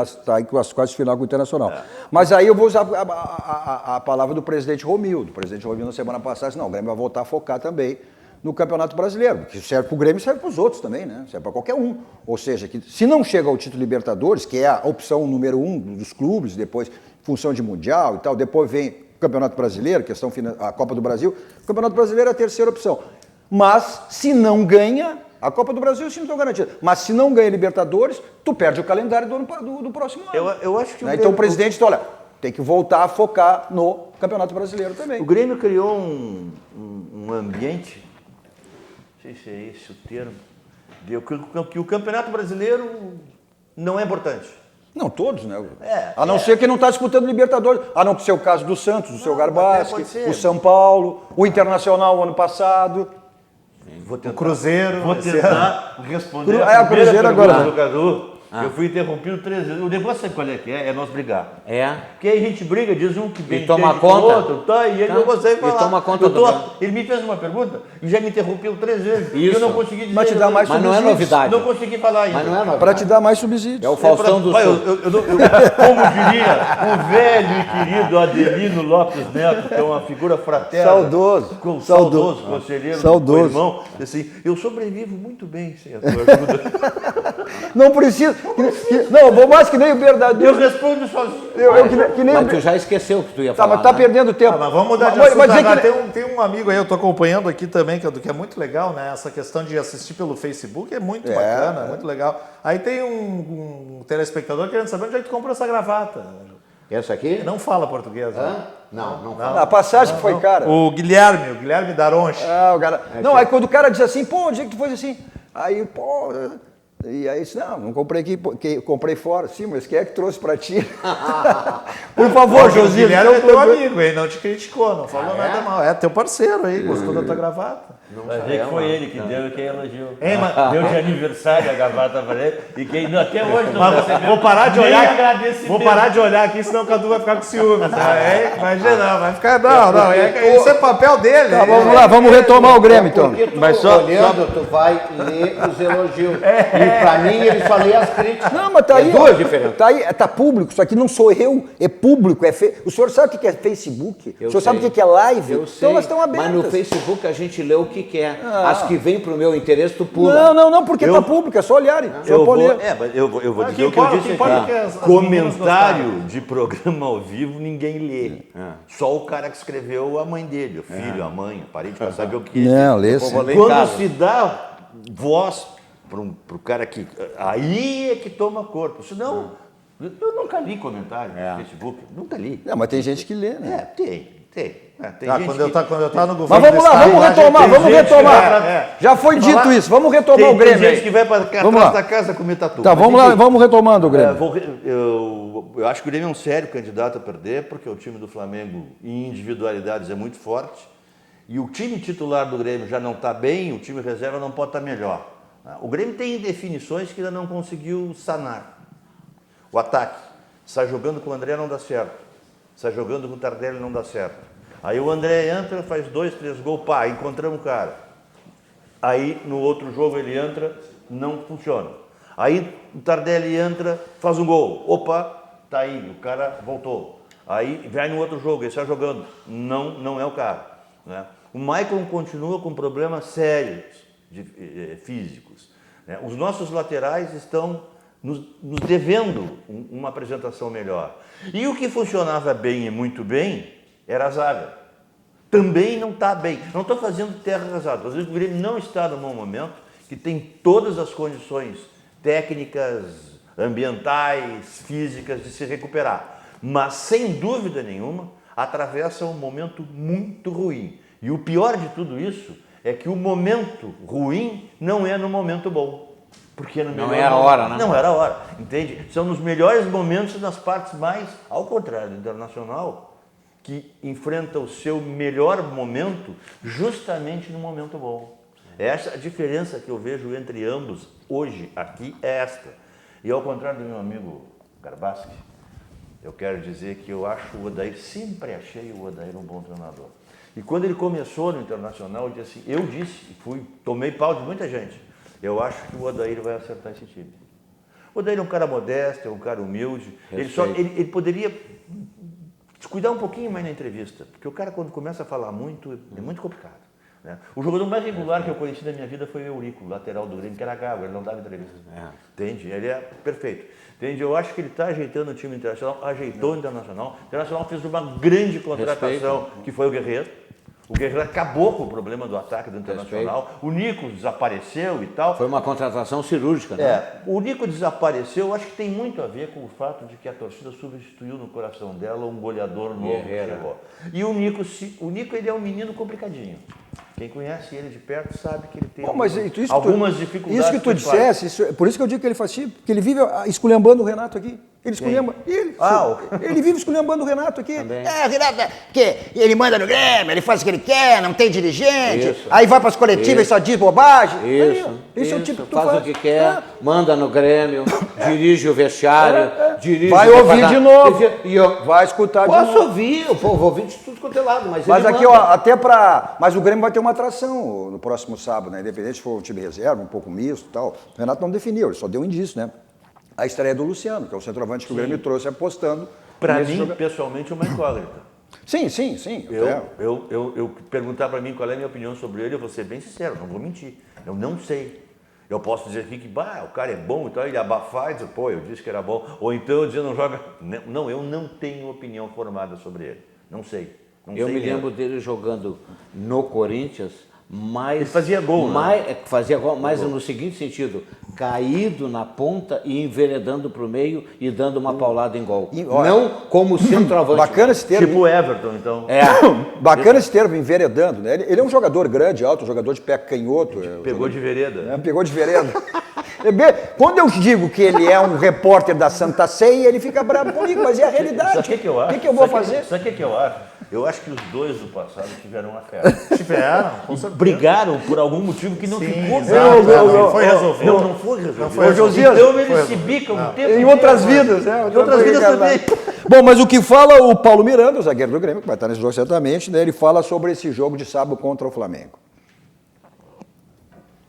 Está aí com as quartas de final com o Internacional. Mas aí eu vou usar a palavra do presidente Romildo. O presidente Romildo, na semana passada, disse, não, o Grêmio vai voltar a focar também no Campeonato Brasileiro, que serve para o Grêmio e serve para os outros também, né? Serve para qualquer um. Ou seja, que se não chega ao título Libertadores, que é a opção número 1 dos clubes, depois função de Mundial e tal, depois vem o Campeonato Brasileiro, a Copa do Brasil, o Campeonato Brasileiro é a terceira opção. Mas, se não ganha, a Copa do Brasil sim não está garantida. Mas se não ganha Libertadores, tu perde o calendário do próximo ano. Eu acho que né? Então o presidente disse, olha, tem que voltar a focar no Campeonato Brasileiro também. O Grêmio criou um ambiente, não sei se é esse o termo, que o Campeonato Brasileiro não é importante. Não, todos, né? A não ser que não está disputando Libertadores. A não ser o caso do Santos, do seu Garbaschi, o São Paulo, o Internacional o ano passado. O Cruzeiro. Vou tentar responder a Cruzeiro agora. Do Cadu. Eu fui interrompido 3 vezes. O negócio sabe qual é que é? É nós brigar. É. Porque aí a gente briga, diz um que bem E toma conta. o outro, tá, e ele não consegue falar. E toma conta Ele me fez uma pergunta e já me interrompeu 3 vezes. Isso. E eu não consegui dizer. Mas te dá mais Mas não é subsídios. novidade. Não consegui falar ainda. Mas não é novidade. Para te dar mais subsídios. É o Faustão do Sul. Como diria o velho e querido Adelino Lopes Neto, que é uma figura fraterna. Saudoso conselheiro do meu irmão. Assim, eu sobrevivo muito bem sem a tua ajuda. Não precisa. Não, vou mais que nem o verdadeiro. Eu respondo sozinho. Mas tu já esqueceu o que tu ia Tá, falar. mas tá né? perdendo tempo. Mas vamos mudar de Mas assunto dizer agora. que- Tem um amigo aí, eu tô acompanhando aqui também, que é muito legal, né? Essa questão de assistir pelo Facebook é muito bacana, é muito legal. Aí tem um telespectador querendo saber onde é que tu comprou essa gravata. Essa aqui? Não fala português, né? Não. A passagem que foi cara. O Guilherme Daronchi. O cara... Não, aí quando o cara diz assim, pô, onde é que tu foi assim? Aí, pô... E aí disse, não comprei aqui, comprei fora. Sim, mas quem é que trouxe pra ti? Por favor, O Josias. Guilherme é teu amigo, ele não te criticou, não falou nada mal. É teu parceiro aí, gostou da tua gravata. Vai ver que foi ele que deu e quem elogiou. Hein, mas- Deu de aniversário a gravata para ele e quem até hoje não Mas recebeu vou parar de nem olhar. agradecimento. Vou parar de olhar aqui, senão o Cadu vai ficar com ciúmes. Né? Imagina, não, vai ficar. Não, isso é papel dele. Tá, vamos lá, vamos retomar o Grêmio então. Porque tu, Mas só- olhando, tu vai ler os elogios. E pra mim, ele só lê as críticas. Não, mas tá aí. duas diferentes. Tá aí, tá público. Isso aqui não sou eu, é público. O senhor sabe o que é Facebook? O senhor sabe o que é live? Eu Então sei, elas estão abertas. mas no Facebook a gente lê o que quer. As que vêm pro meu interesse, tu pula. Não, porque tá público, é só olharem. Eu vou ler. dizer que o que eu importa, disse que importa aqui. que as Comentário de programa ao vivo ninguém lê. Só o cara que escreveu, a mãe dele, o filho, a mãe, o parente, para saber o que Não, lê Eu sim. vou ler em Quando casa. se dá voz pro cara que... Aí é que toma corpo. Senão, eu nunca li comentário no Facebook. Nunca li. Não, mas tem gente que lê, né? Tem. Tem Ah, gente quando que... eu tava no governo. Mas vamos do lá, Estado, vamos lá, retomar, tem vamos gente que retomar. vai- Já foi dito falar- isso, vamos retomar o Tem Grêmio. gente aí. que vai para Vamos atrás lá. da casa comer tatu. Tá, Mas, vamos lá, enfim, vamos retomando o Grêmio. eu acho que o Grêmio é um sério candidato a perder, porque o time do Flamengo, em individualidades, é muito forte. E o time titular do Grêmio já não está bem, o time reserva não pode estar melhor. O Grêmio tem definições que ainda não conseguiu sanar. O ataque. Sai jogando com o André, não dá certo. Sai jogando com o Tardelli, não dá certo. Aí o André entra, faz 2, 3 gols, pá, encontramos o cara. Aí no outro jogo ele entra, não funciona. Aí o Tardelli entra, faz um gol. Opa, Tá aí, o cara voltou. Aí vai no outro jogo, ele está jogando. Não é o cara. Né? O Maicon continua com problemas sérios físicos. Né? Os nossos laterais estão nos devendo uma apresentação melhor. E o que funcionava bem e muito bem era a zaga. Também não está bem. Não estou fazendo terra arrasada. Às vezes o Grêmio não está no bom momento, que tem todas as condições técnicas, ambientais, físicas de se recuperar. Mas, sem dúvida nenhuma, atravessa um momento muito ruim. E o pior de tudo isso é que o momento ruim não é no momento bom. Porque não é a hora, né? Não era a hora, entende? São nos melhores momentos, nas partes mais, ao contrário do Internacional, que enfrenta o seu melhor momento justamente no momento bom. Essa a diferença que eu vejo entre ambos hoje aqui é esta. E ao contrário do meu amigo Garbaschi, eu quero dizer que eu acho o Odair, sempre achei o Odair um bom treinador. E quando ele começou no Internacional, eu disse, tomei pau de muita gente, eu acho que o Odair vai acertar esse time. O Odair é um cara modesto, é um cara humilde, ele poderia descuidar um pouquinho mais na entrevista, porque o cara quando começa a falar muito, é muito complicado. Né? O jogador mais regular que eu conheci na minha vida foi o Eurico, lateral do Grêmio, que era gago, ele não dava entrevista. Entende? Ele é perfeito. Entende? Eu acho que ele está ajeitando o time internacional, ajeitou o Internacional. O Internacional fez uma grande contratação, que foi o Guerreiro. O Guerreiro acabou com o problema do ataque do Internacional. O Nico desapareceu e tal. Foi uma contratação cirúrgica, né? O Nico desapareceu, eu acho que tem muito a ver com o fato de que a torcida substituiu no coração dela um goleador novo que chegou. E o Nico ele é um menino complicadinho. Quem conhece ele de perto sabe que ele tem algumas dificuldades. Isso que tu dissesse, por isso que eu digo que ele faz tipo, porque ele vive esculhambando o Renato aqui. Ele esculhamba. Ele vive esculhambando o Renato aqui. Também. O Renato, que ele manda no Grêmio, ele faz o que ele quer, não tem dirigente. Isso. Aí vai para as coletivas e só diz bobagem. Esse é o tipo que tu faz o que quer, manda no Grêmio, dirige o vestiário, dirige vai ouvir de novo. Vai escutar de novo. Posso ouvir, vou ouvir de tudo quanto é lado, mas aqui, ó, até para. Mas o Grêmio vai ter uma atração no próximo sábado, né? Independente se for um time reserva, um pouco misto e tal. O Renato não definiu, ele só deu um indício, né? A estreia do Luciano, que é o centroavante que o Grêmio trouxe apostando. Para mim, pessoalmente, é uma incógnita. Sim. Eu perguntar para mim qual é a minha opinião sobre ele, eu vou ser bem sincero, não vou mentir. Eu não sei. Eu posso dizer aqui que o cara é bom, então ele abafar e dizer, eu disse que era bom. Ou então eu dizer, não joga. Não, eu não tenho opinião formada sobre ele. Não sei. Eu me lembro dele jogando no Corinthians, mas... Ele fazia gol, né? Fazia gol, mas no seguinte sentido, caído na ponta e enveredando para o meio e dando uma paulada em gol. Não como centroavante. Bacana esse termo. Tipo o Everton, então. Bacana esse termo, enveredando, né? Ele é um jogador grande, alto, jogador de pé canhoto. Pegou de vereda. Pegou de vereda. Quando eu digo que ele é um repórter da Santa Ceia, ele fica bravo comigo, mas é a realidade. Sabe o que eu acho? O que eu vou fazer? Sabe o que eu acho? Eu acho que os dois do passado tiveram uma fera. Tiveram, com certeza. Brigaram por algum motivo que não ficou. Não foi resolvido. Não foi resolvido. Então eles se bicam o tempo em outras vidas, né? Em outras vidas também. Bom, mas o que fala o Paulo Miranda, o zagueiro do Grêmio, que vai estar nesse jogo certamente, né? Ele fala sobre esse jogo de sábado contra o Flamengo.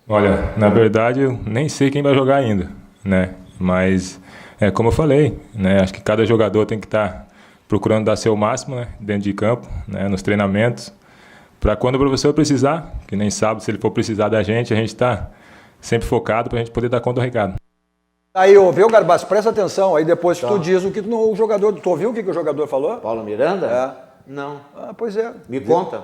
Olha, na verdade eu nem sei quem vai jogar ainda, né? Mas, como eu falei, né? Acho que cada jogador tem que estar procurando dar seu máximo, né? Dentro de campo, né? Nos treinamentos, para quando o professor precisar, que nem sabe se ele for precisar da gente, a gente está sempre focado para a gente poder dar conta do recado. Aí, viu, Garbassi? Presta atenção, aí depois tu diz o que o jogador... Tu ouviu o que o jogador falou? Paulo Miranda? Não. Pois é. Me conta.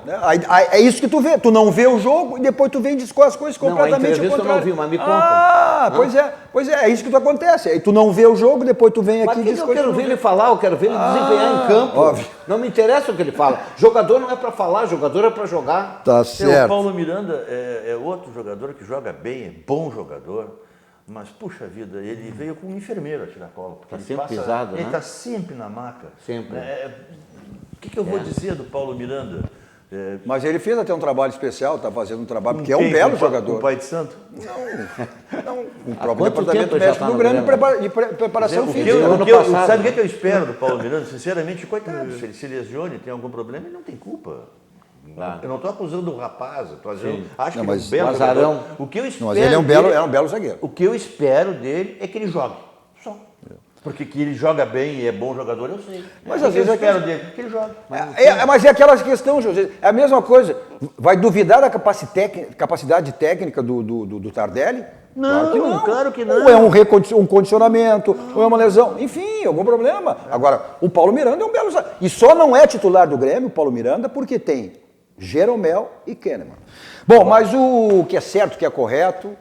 É isso que tu vê. Tu não vê o jogo e depois tu vem e diz as coisas completamente ao contrário. Eu não vi, mas me conta. Pois é isso que acontece. Aí tu não vê o jogo, depois tu vem aqui e diz coisas. Eu quero ver ele falar, eu quero ver ele desempenhar em campo. Óbvio. Não me interessa o que ele fala. Jogador não é para falar, jogador é para jogar. Tá certo. O Paulo Miranda é outro jogador que joga bem, é bom jogador. Mas, puxa vida, ele veio com um enfermeiro a tirar cola. Está sempre pisado, né? Ele está sempre na maca. Sempre. O que eu vou dizer do Paulo Miranda? Mas ele fez até um trabalho especial, está fazendo um trabalho, porque é um belo jogador. Com o Pai de Santo? Não. O próprio departamento médico do Grêmio de preparação física. Sabe o que eu espero do Paulo Miranda? Sinceramente, coitado, se ele se lesione, tem algum problema, ele não tem culpa. Eu não estou acusando o rapaz, acho que ele é um belo jogador. O que eu espero mas ele é um belo zagueiro. O que eu espero dele é que ele jogue. Só. Porque que ele joga bem e é bom jogador, eu sei. Mas às às vezes eu espero dele, que ele joga. Mas é aquela questão, José, é a mesma coisa. Vai duvidar da capacidade técnica do Tardelli? Não, claro que não. Ou é um condicionamento, ou é uma lesão, enfim, algum problema. Agora, o Paulo Miranda é um belo... E só não é titular do Grêmio, o Paulo Miranda, porque tem Jeromel e Kahneman. Bom, mas o que é certo, que é correto,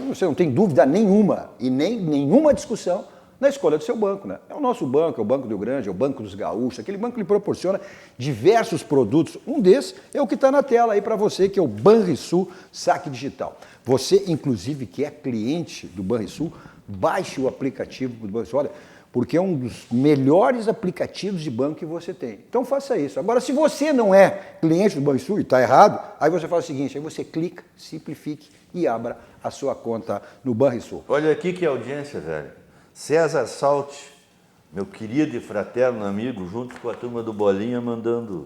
você não tem dúvida nenhuma e nem nenhuma discussão na escolha do seu banco, né? É o nosso banco, é o Banco do Rio Grande, é o Banco dos Gaúchos, aquele banco que lhe proporciona diversos produtos. Um desses é o que está na tela aí para você, que é o Banrisul Saque Digital. Você, inclusive, que é cliente do Banrisul, baixe o aplicativo do Banrisul, olha, porque é um dos melhores aplicativos de banco que você tem. Então faça isso. Agora, se você não é cliente do Banrisul e está errado, aí você faz o seguinte, aí você clica, simplifique e abra a sua conta no Banrisul. Olha aqui que audiência, velho. César Salti, meu querido e fraterno amigo, junto com a turma do Bolinha, mandando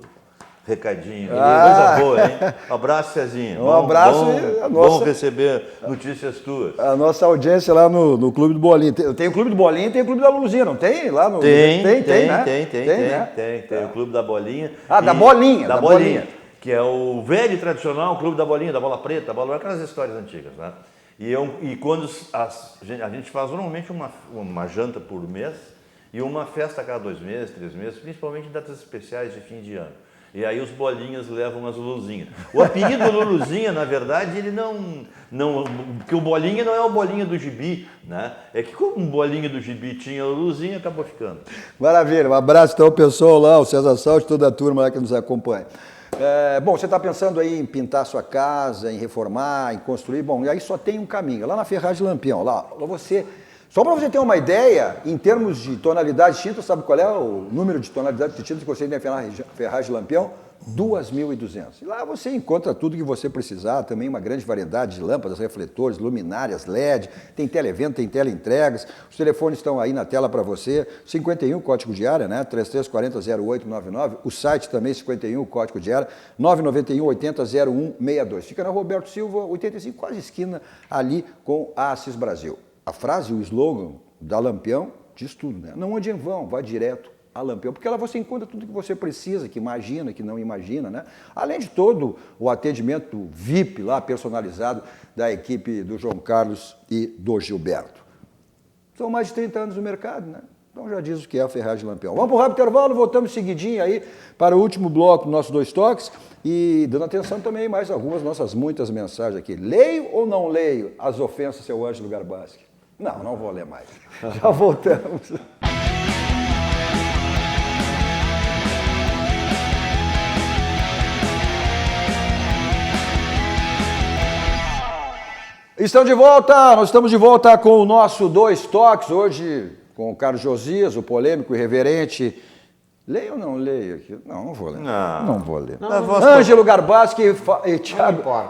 recadinho. Coisa boa, hein? Um abraço, Cezinha. Um abraço. Bom receber notícias tuas. A nossa audiência lá no Clube do Bolinha. Tem o Clube do Bolinha e tem o Clube da Luzinha, não tem? Lá no... Tem, né? Tem o Clube da Bolinha. Da Bolinha. Da Bolinha, que é o velho e tradicional Clube da Bolinha, da Bola Preta, aquelas histórias antigas, né? E quando a gente faz normalmente uma janta por mês e uma festa a cada 2 meses, 3 meses, principalmente em datas especiais de fim de ano. E aí os bolinhas levam as Luluzinhas. O apelido Luluzinha, na verdade, ele não... Porque o bolinha não é o bolinha do gibi, né? É que como um bolinha do gibi tinha Luluzinha, acabou ficando. Maravilha. Um abraço então ao pessoal lá, o César Salti, toda a turma lá que nos acompanha. Bom, você está pensando aí em pintar sua casa, em reformar, em construir, bom, e aí só tem um caminho, lá na Ferragem Lampião, só para você ter uma ideia, em termos de tonalidade de tinta, sabe qual é o número de tonalidade de tinta que você tem na Ferragem Lampião? 2.200. E lá você encontra tudo que você precisar, também uma grande variedade de lâmpadas, refletores, luminárias, LED, tem televenda, tem teleentregas, os telefones estão aí na tela para você, 51, código de área, né? 3340-0899, o site também 51, código de área, 991-80-0162. Fica na Roberto Silva, 85, quase esquina, ali com a Assis Brasil. A frase, o slogan da Lampião diz tudo, né? Não ande em vão, vá direto a Lampião, porque lá você encontra tudo que você precisa, que imagina, que não imagina, né? Além de todo o atendimento VIP lá, personalizado, da equipe do João Carlos e do Gilberto. São mais de 30 anos no mercado, né? Então já diz o que é a Ferragem Lampião. Vamos para o rápido intervalo, voltamos seguidinho aí para o último bloco do nosso 2 Toques e dando atenção também mais algumas nossas muitas mensagens aqui. Leio ou não leio as ofensas, seu Ângelo Garbaschi? Não vou ler mais. Já voltamos. Estamos de volta, nós estamos de volta com o nosso 2 Toques, hoje com o Carlos Josias, o polêmico, irreverente. Leio ou não leio? Não vou ler. Não vou ler. Ângelo Garbaschi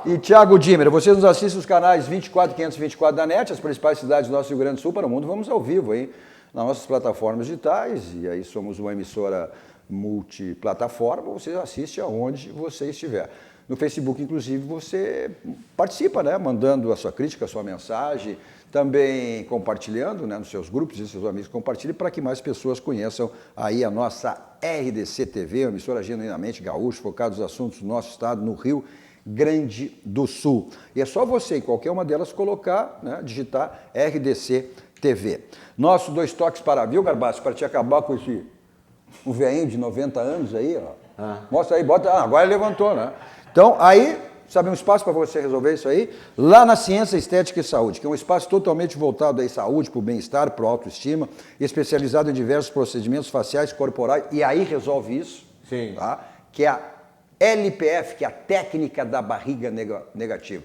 e Thiago Dimmer. Vocês nos assistem nos canais 24 e 524 da NET, as principais cidades do nosso Rio Grande do Sul, para o mundo. Vamos ao vivo, hein? Nas nossas plataformas digitais, e aí somos uma emissora multiplataforma, você assiste aonde você estiver. No Facebook, inclusive, você participa, né? Mandando a sua crítica, a sua mensagem, também compartilhando, né? Nos seus grupos e seus amigos compartilhem para que mais pessoas conheçam aí a nossa RDC TV, uma emissora genuinamente gaúcha, focada nos assuntos do nosso estado, no Rio Grande do Sul. E é só você, em qualquer uma delas, colocar, né? Digitar RDC TV. Nosso 2 Toques para, viu, Garbaschi, para te acabar com esse um velhinho de 90 anos aí, ó. Mostra aí, bota. Agora ele levantou, né? Então, aí, sabe um espaço para você resolver isso aí? Lá na Ciência Estética e Saúde, que é um espaço totalmente voltado à saúde, para o bem-estar, para a autoestima, especializado em diversos procedimentos faciais, corporais, e aí resolve isso. Sim. Tá? Que é a LPF, que é a técnica da barriga negativa.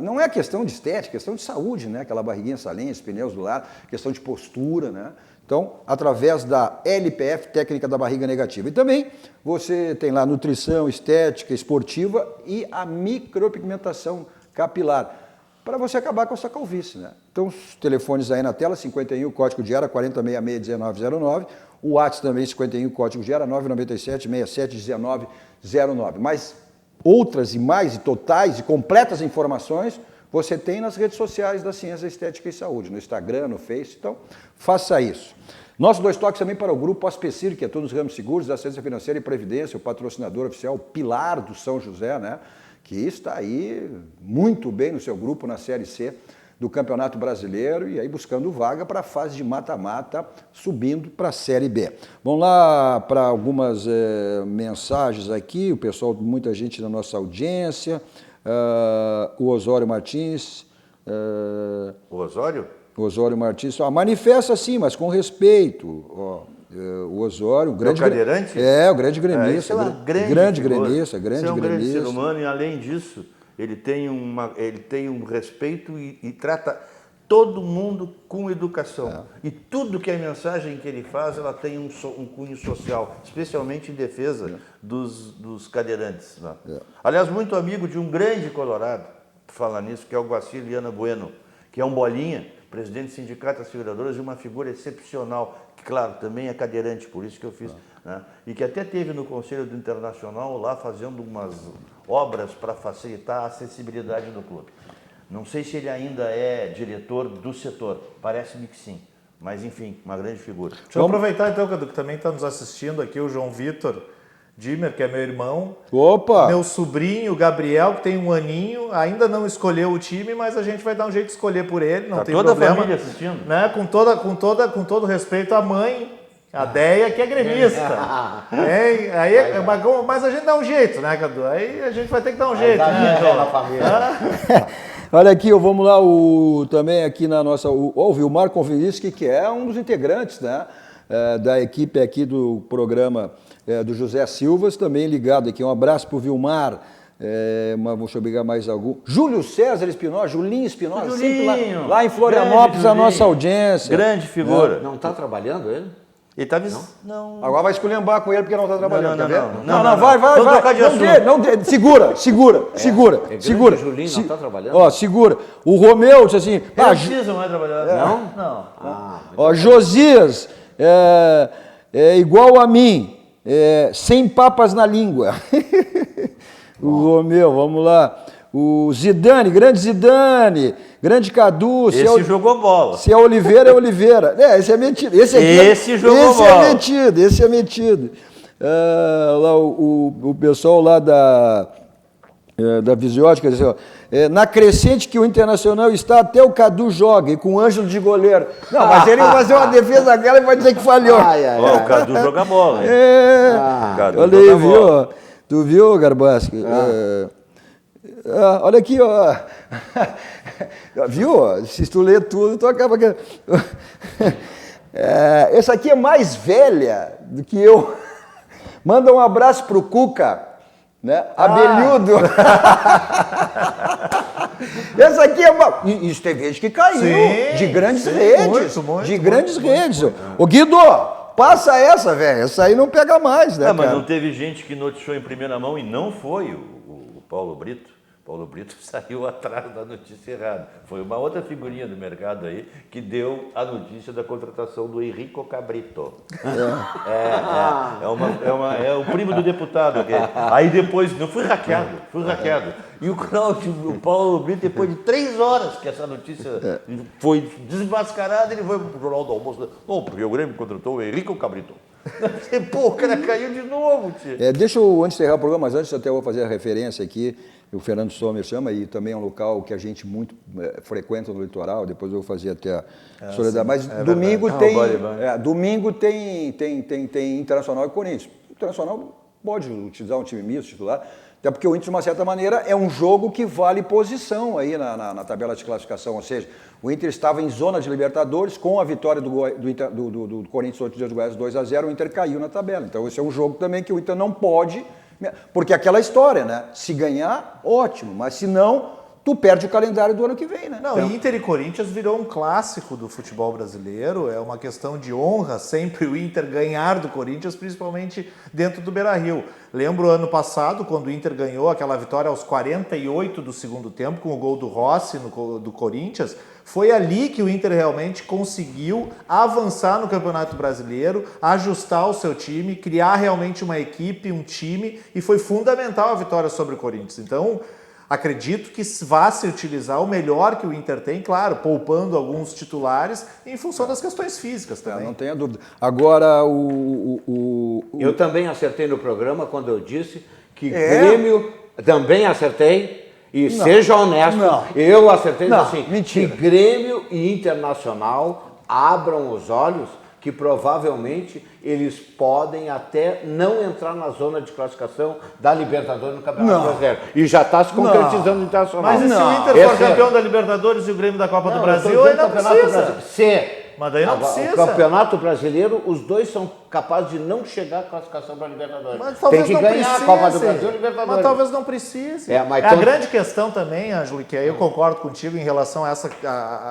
Não é questão de estética, é questão de saúde, né? Aquela barriguinha saliente, pneus do lado, questão de postura, né? Então, através da LPF, técnica da barriga negativa. E também você tem lá nutrição, estética, esportiva e a micropigmentação capilar, para você acabar com essa calvície, né? Então, os telefones aí na tela, 51, código de área, 4066-1909, o WhatsApp também, 51, código de área, 997-67-1909. Mas outras e mais, e totais e completas informações, você tem nas redes sociais da Ciência Estética e Saúde, no Instagram, no Face, então faça isso. Nosso 2 toques também para o Grupo Aspecir, que é todos os ramos seguros, assistência financeira e previdência, o patrocinador oficial, o pilar do São José, né? Que está aí muito bem no seu grupo na Série C do Campeonato Brasileiro e aí buscando vaga para a fase de mata-mata, subindo para a Série B. Vamos lá para algumas mensagens aqui, o pessoal, muita gente na nossa audiência, o Osório Martins... O Osório? O Osório Martins, manifesta sim, mas com respeito. O Osório, o grande... O cadeirante? O grande gremista. Grande gremista. Esse é um grande ser humano e, além disso, ele tem um respeito e trata todo mundo com educação. E tudo que é mensagem que ele faz, ela tem um cunho social, especialmente em defesa dos cadeirantes. Né? Aliás, muito amigo de um grande colorado, fala nisso, que é o Guacir Liana Bueno, que é um bolinha, presidente do Sindicato das Seguradoras e uma figura excepcional, que, claro, também é cadeirante, por isso que eu fiz, né? E que até teve no Conselho do Internacional lá fazendo umas obras para facilitar a acessibilidade do clube. Não sei se ele ainda é diretor do setor, parece-me que sim, mas enfim, uma grande figura. Deixa eu aproveitar então, Cadu, que também está nos assistindo aqui, o João Vitor Dimer, que é meu irmão. Opa! Meu sobrinho, Gabriel, que tem 1 aninho, ainda não escolheu o time, mas a gente vai dar um jeito de escolher por ele, não tem problema. Toda a família assistindo? Né? Com todo respeito à mãe, a Deia, que é gremista. Mas a gente dá um jeito, né, Cadu? Aí a gente vai ter que dar um jeito. Né, Olha aqui, vamos lá, também aqui na nossa... O Vilmar Konvinsky, que é um dos integrantes, né, da equipe aqui do programa do José Silvas, também ligado aqui. Um abraço para o Vilmar. Deixa eu pegar mais algum. Júlio César Espinosa, Julinho Espinosa, sempre lá em Florianópolis, a nossa audiência. Grande figura. Não está trabalhando ele? Ele tá não. Agora vai esculhambar com ele porque não está trabalhando. Não, vai. Segura. O Julinho não está trabalhando? Segura. O Romeu disse assim... Não precisa mais trabalhar. Não. Josias, é igual a mim, sem papas na língua. O Romeu, vamos lá. O Zidane, grande Cadu. Esse jogou bola. Se é Oliveira, é Oliveira. Esse é metido. Esse jogou bola. Esse é metido. Lá o pessoal lá da Visiótica diz assim, na crescente que o Internacional está, até o Cadu joga, e com o Ângelo de goleiro. Não, mas ele vai fazer uma defesa daquela e vai dizer que falhou. O Cadu joga bola. Olha aí, viu? Tu viu, Garbaschi? Olha aqui, ó. Viu? Se tu ler tudo, tu acaba... Essa aqui é mais velha do que eu. Manda um abraço pro Cuca, né? Abelhudo. Essa aqui é uma... Isso tem vez que caiu. Sim, de grandes redes. De grandes redes. Ô, Guido, passa essa, velho. Essa aí não pega mais, né, mas não teve gente que noticiou em primeira mão e não foi o Paulo Brito. Paulo Brito saiu atrás da notícia errada. Foi uma outra figurinha do mercado aí que deu a notícia da contratação do Henrico Cabrito. É o primo do deputado. Okay? Aí depois, não fui hackeado. E o Paulo Brito, depois de 3 horas que essa notícia foi desmascarada, ele foi pro Jornal do Almoço. Não, porque o Grêmio contratou o Henrico Cabrito. Pô, o cara caiu de novo, tio. Deixa eu, antes de encerrar o programa, mas antes até eu vou fazer a referência aqui, o Fernando Sommer chama, e também é um local que a gente muito frequenta no litoral, depois eu vou fazer até a Soledade. Mas domingo tem Internacional e Corinthians. O Internacional pode utilizar um time misto, titular, até porque o Inter, de uma certa maneira, é um jogo que vale posição aí na tabela de classificação, ou seja, o Inter estava em zona de Libertadores, com a vitória do Corinthians 8 dias do Goiás 2-0, o Inter caiu na tabela. Então esse é um jogo também que o Inter não pode, porque é aquela história, né? Se ganhar, ótimo, mas se não, tu perde o calendário do ano que vem, né? Não, então... Inter e Corinthians virou um clássico do futebol brasileiro, é uma questão de honra sempre o Inter ganhar do Corinthians, principalmente dentro do Beira-Rio. Lembro ano passado, quando o Inter ganhou aquela vitória aos 48 do segundo tempo, com o gol do Rossi do Corinthians, foi ali que o Inter realmente conseguiu avançar no Campeonato Brasileiro, ajustar o seu time, criar realmente uma equipe, um time, e foi fundamental a vitória sobre o Corinthians. Então, Acredito que vá se utilizar o melhor que o Inter tem, claro, poupando alguns titulares em função das questões físicas também. Não tenha dúvida. Agora, Eu também acertei no programa quando eu disse que Grêmio... Também acertei. E seja honesto, eu acertei assim, mentira. Que Grêmio e Internacional abram os olhos, que provavelmente eles podem até não entrar na zona de classificação da Libertadores no Campeonato Brasileiro. E já está se concretizando no Internacional. Mas e se o Inter for campeão da Libertadores e o Grêmio da Copa do Brasil, aí não precisa. Mas daí não precisa. O Campeonato Brasileiro, os dois são capazes de não chegar à classificação para a Libertadores. Mas talvez tem que ganhar a Copa do Brasil e a Libertadores. Mas talvez não precise. A grande questão também, Ângelo, que aí eu concordo contigo em relação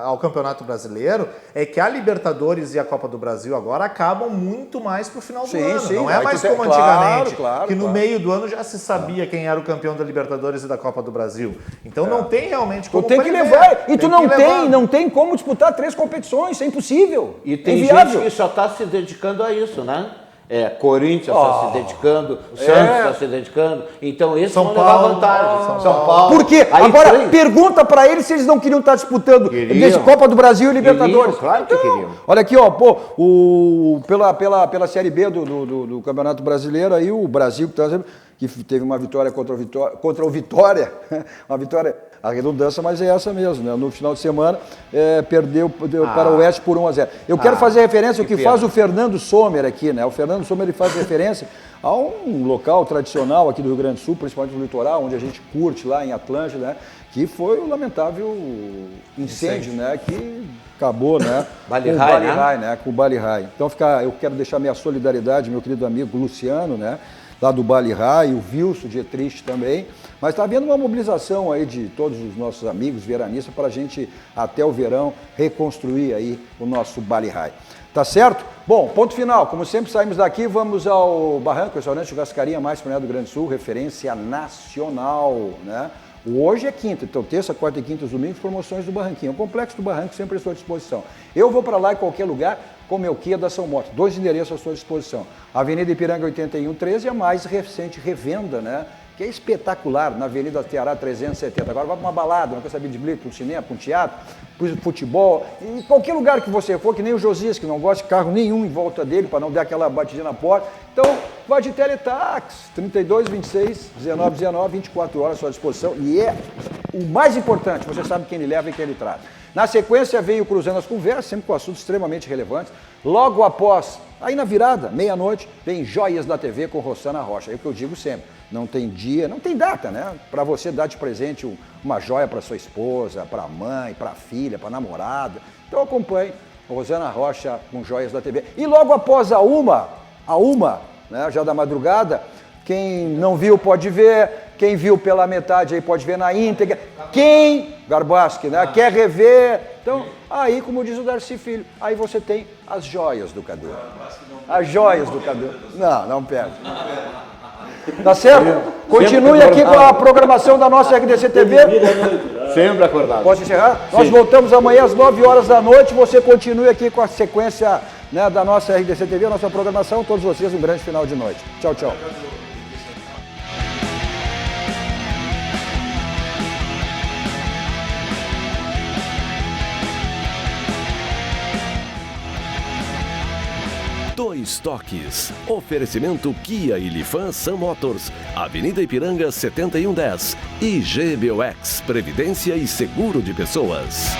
ao Campeonato Brasileiro, é que a Libertadores e a Copa do Brasil agora acabam muito mais pro final do ano. Não é mais como antigamente, que no meio do ano já se sabia quem era o campeão da Libertadores e da Copa do Brasil. Então não tem realmente como tem que levar. E tu não tem como disputar 3 competições, é impossível. E tem gente que só está se dedicando a isso, né? Corinthians está se dedicando, Santos está se dedicando, então esses vão levar vantagem. São Paulo. Por quê? Agora, pergunta para eles se eles não queriam estar disputando Copa do Brasil e Libertadores. Claro que queriam. Olha aqui, pela Série B do Campeonato Brasileiro, aí o Brasil que teve uma vitória contra o Vitória, uma vitória, a redundância, mas é essa mesmo, né? No final de semana, perdeu para o Oeste por 1-0. Eu quero fazer referência ao que faz o Fernando Sommer aqui, né? O Fernando Sommer, ele faz referência a um local tradicional aqui do Rio Grande do Sul, principalmente no litoral, onde a gente curte lá em Atlântida, né? Que foi o lamentável incêndio, né? Que acabou, né? Com o Bali Rai. Então eu quero deixar minha solidariedade, meu querido amigo Luciano, né? Lá do Bali Rai, o Wilson Dietrich também, mas está havendo uma mobilização aí de todos os nossos amigos veranistas para a gente, até o verão, reconstruir aí o nosso Bali Rai. Tá certo? Bom, ponto final. Como sempre, saímos daqui, vamos ao Barranco, restaurante Churrascaria Mais Premiado do Rio Grande do Sul, referência nacional, né? Hoje é quinta, então terça, quarta e quinta, domingos, promoções do Barranquinho. O Complexo do Barranco sempre à sua disposição. Eu vou para lá em qualquer lugar com meu Kia da São Motos. 2 endereços à sua disposição. Avenida Ipiranga 8113 e a mais recente revenda, né? Que é espetacular, na Avenida Ceará 370. Agora vai para uma balada, não quer saber de blitz, para um cinema, para um teatro, para o futebol, em qualquer lugar que você for, que nem o Josias, que não gosta de carro nenhum em volta dele, para não dar aquela batidinha na porta. Então, vai de Teletax, 32, 26, 19, 19, 24 horas à sua disposição. E é o mais importante, você sabe quem ele leva e quem ele traz. Na sequência, veio Cruzando as Conversas, sempre com assuntos extremamente relevantes. Logo após, aí na virada, meia-noite, vem Joias da TV com Rossana Rocha. É o que eu digo sempre, não tem dia, não tem data, né? Para você dar de presente uma joia para sua esposa, para a mãe, para a filha, para a namorada. Então acompanhe Rossana Rocha com Joias da TV. E logo após a uma, né, já da madrugada, quem não viu pode ver, quem viu pela metade aí pode ver na íntegra. Quem, Garbaschi, né, quer rever, então aí, como diz o Darcy Filho, aí você tem as joias do Cadu. As joias do Cadu. Não perde. Tá certo? Continue aqui com a programação da nossa RDC TV. Sempre acordado. Posso encerrar? Nós voltamos amanhã às 9 horas da noite. Você continue aqui com a sequência, né, da nossa RDC TV, a nossa programação. Todos vocês, um grande final de noite. Tchau, tchau. Dois Toques. Oferecimento Kia e Lifan Sam Motors. Avenida Ipiranga 7110. E GBOX. Previdência e Seguro de Pessoas.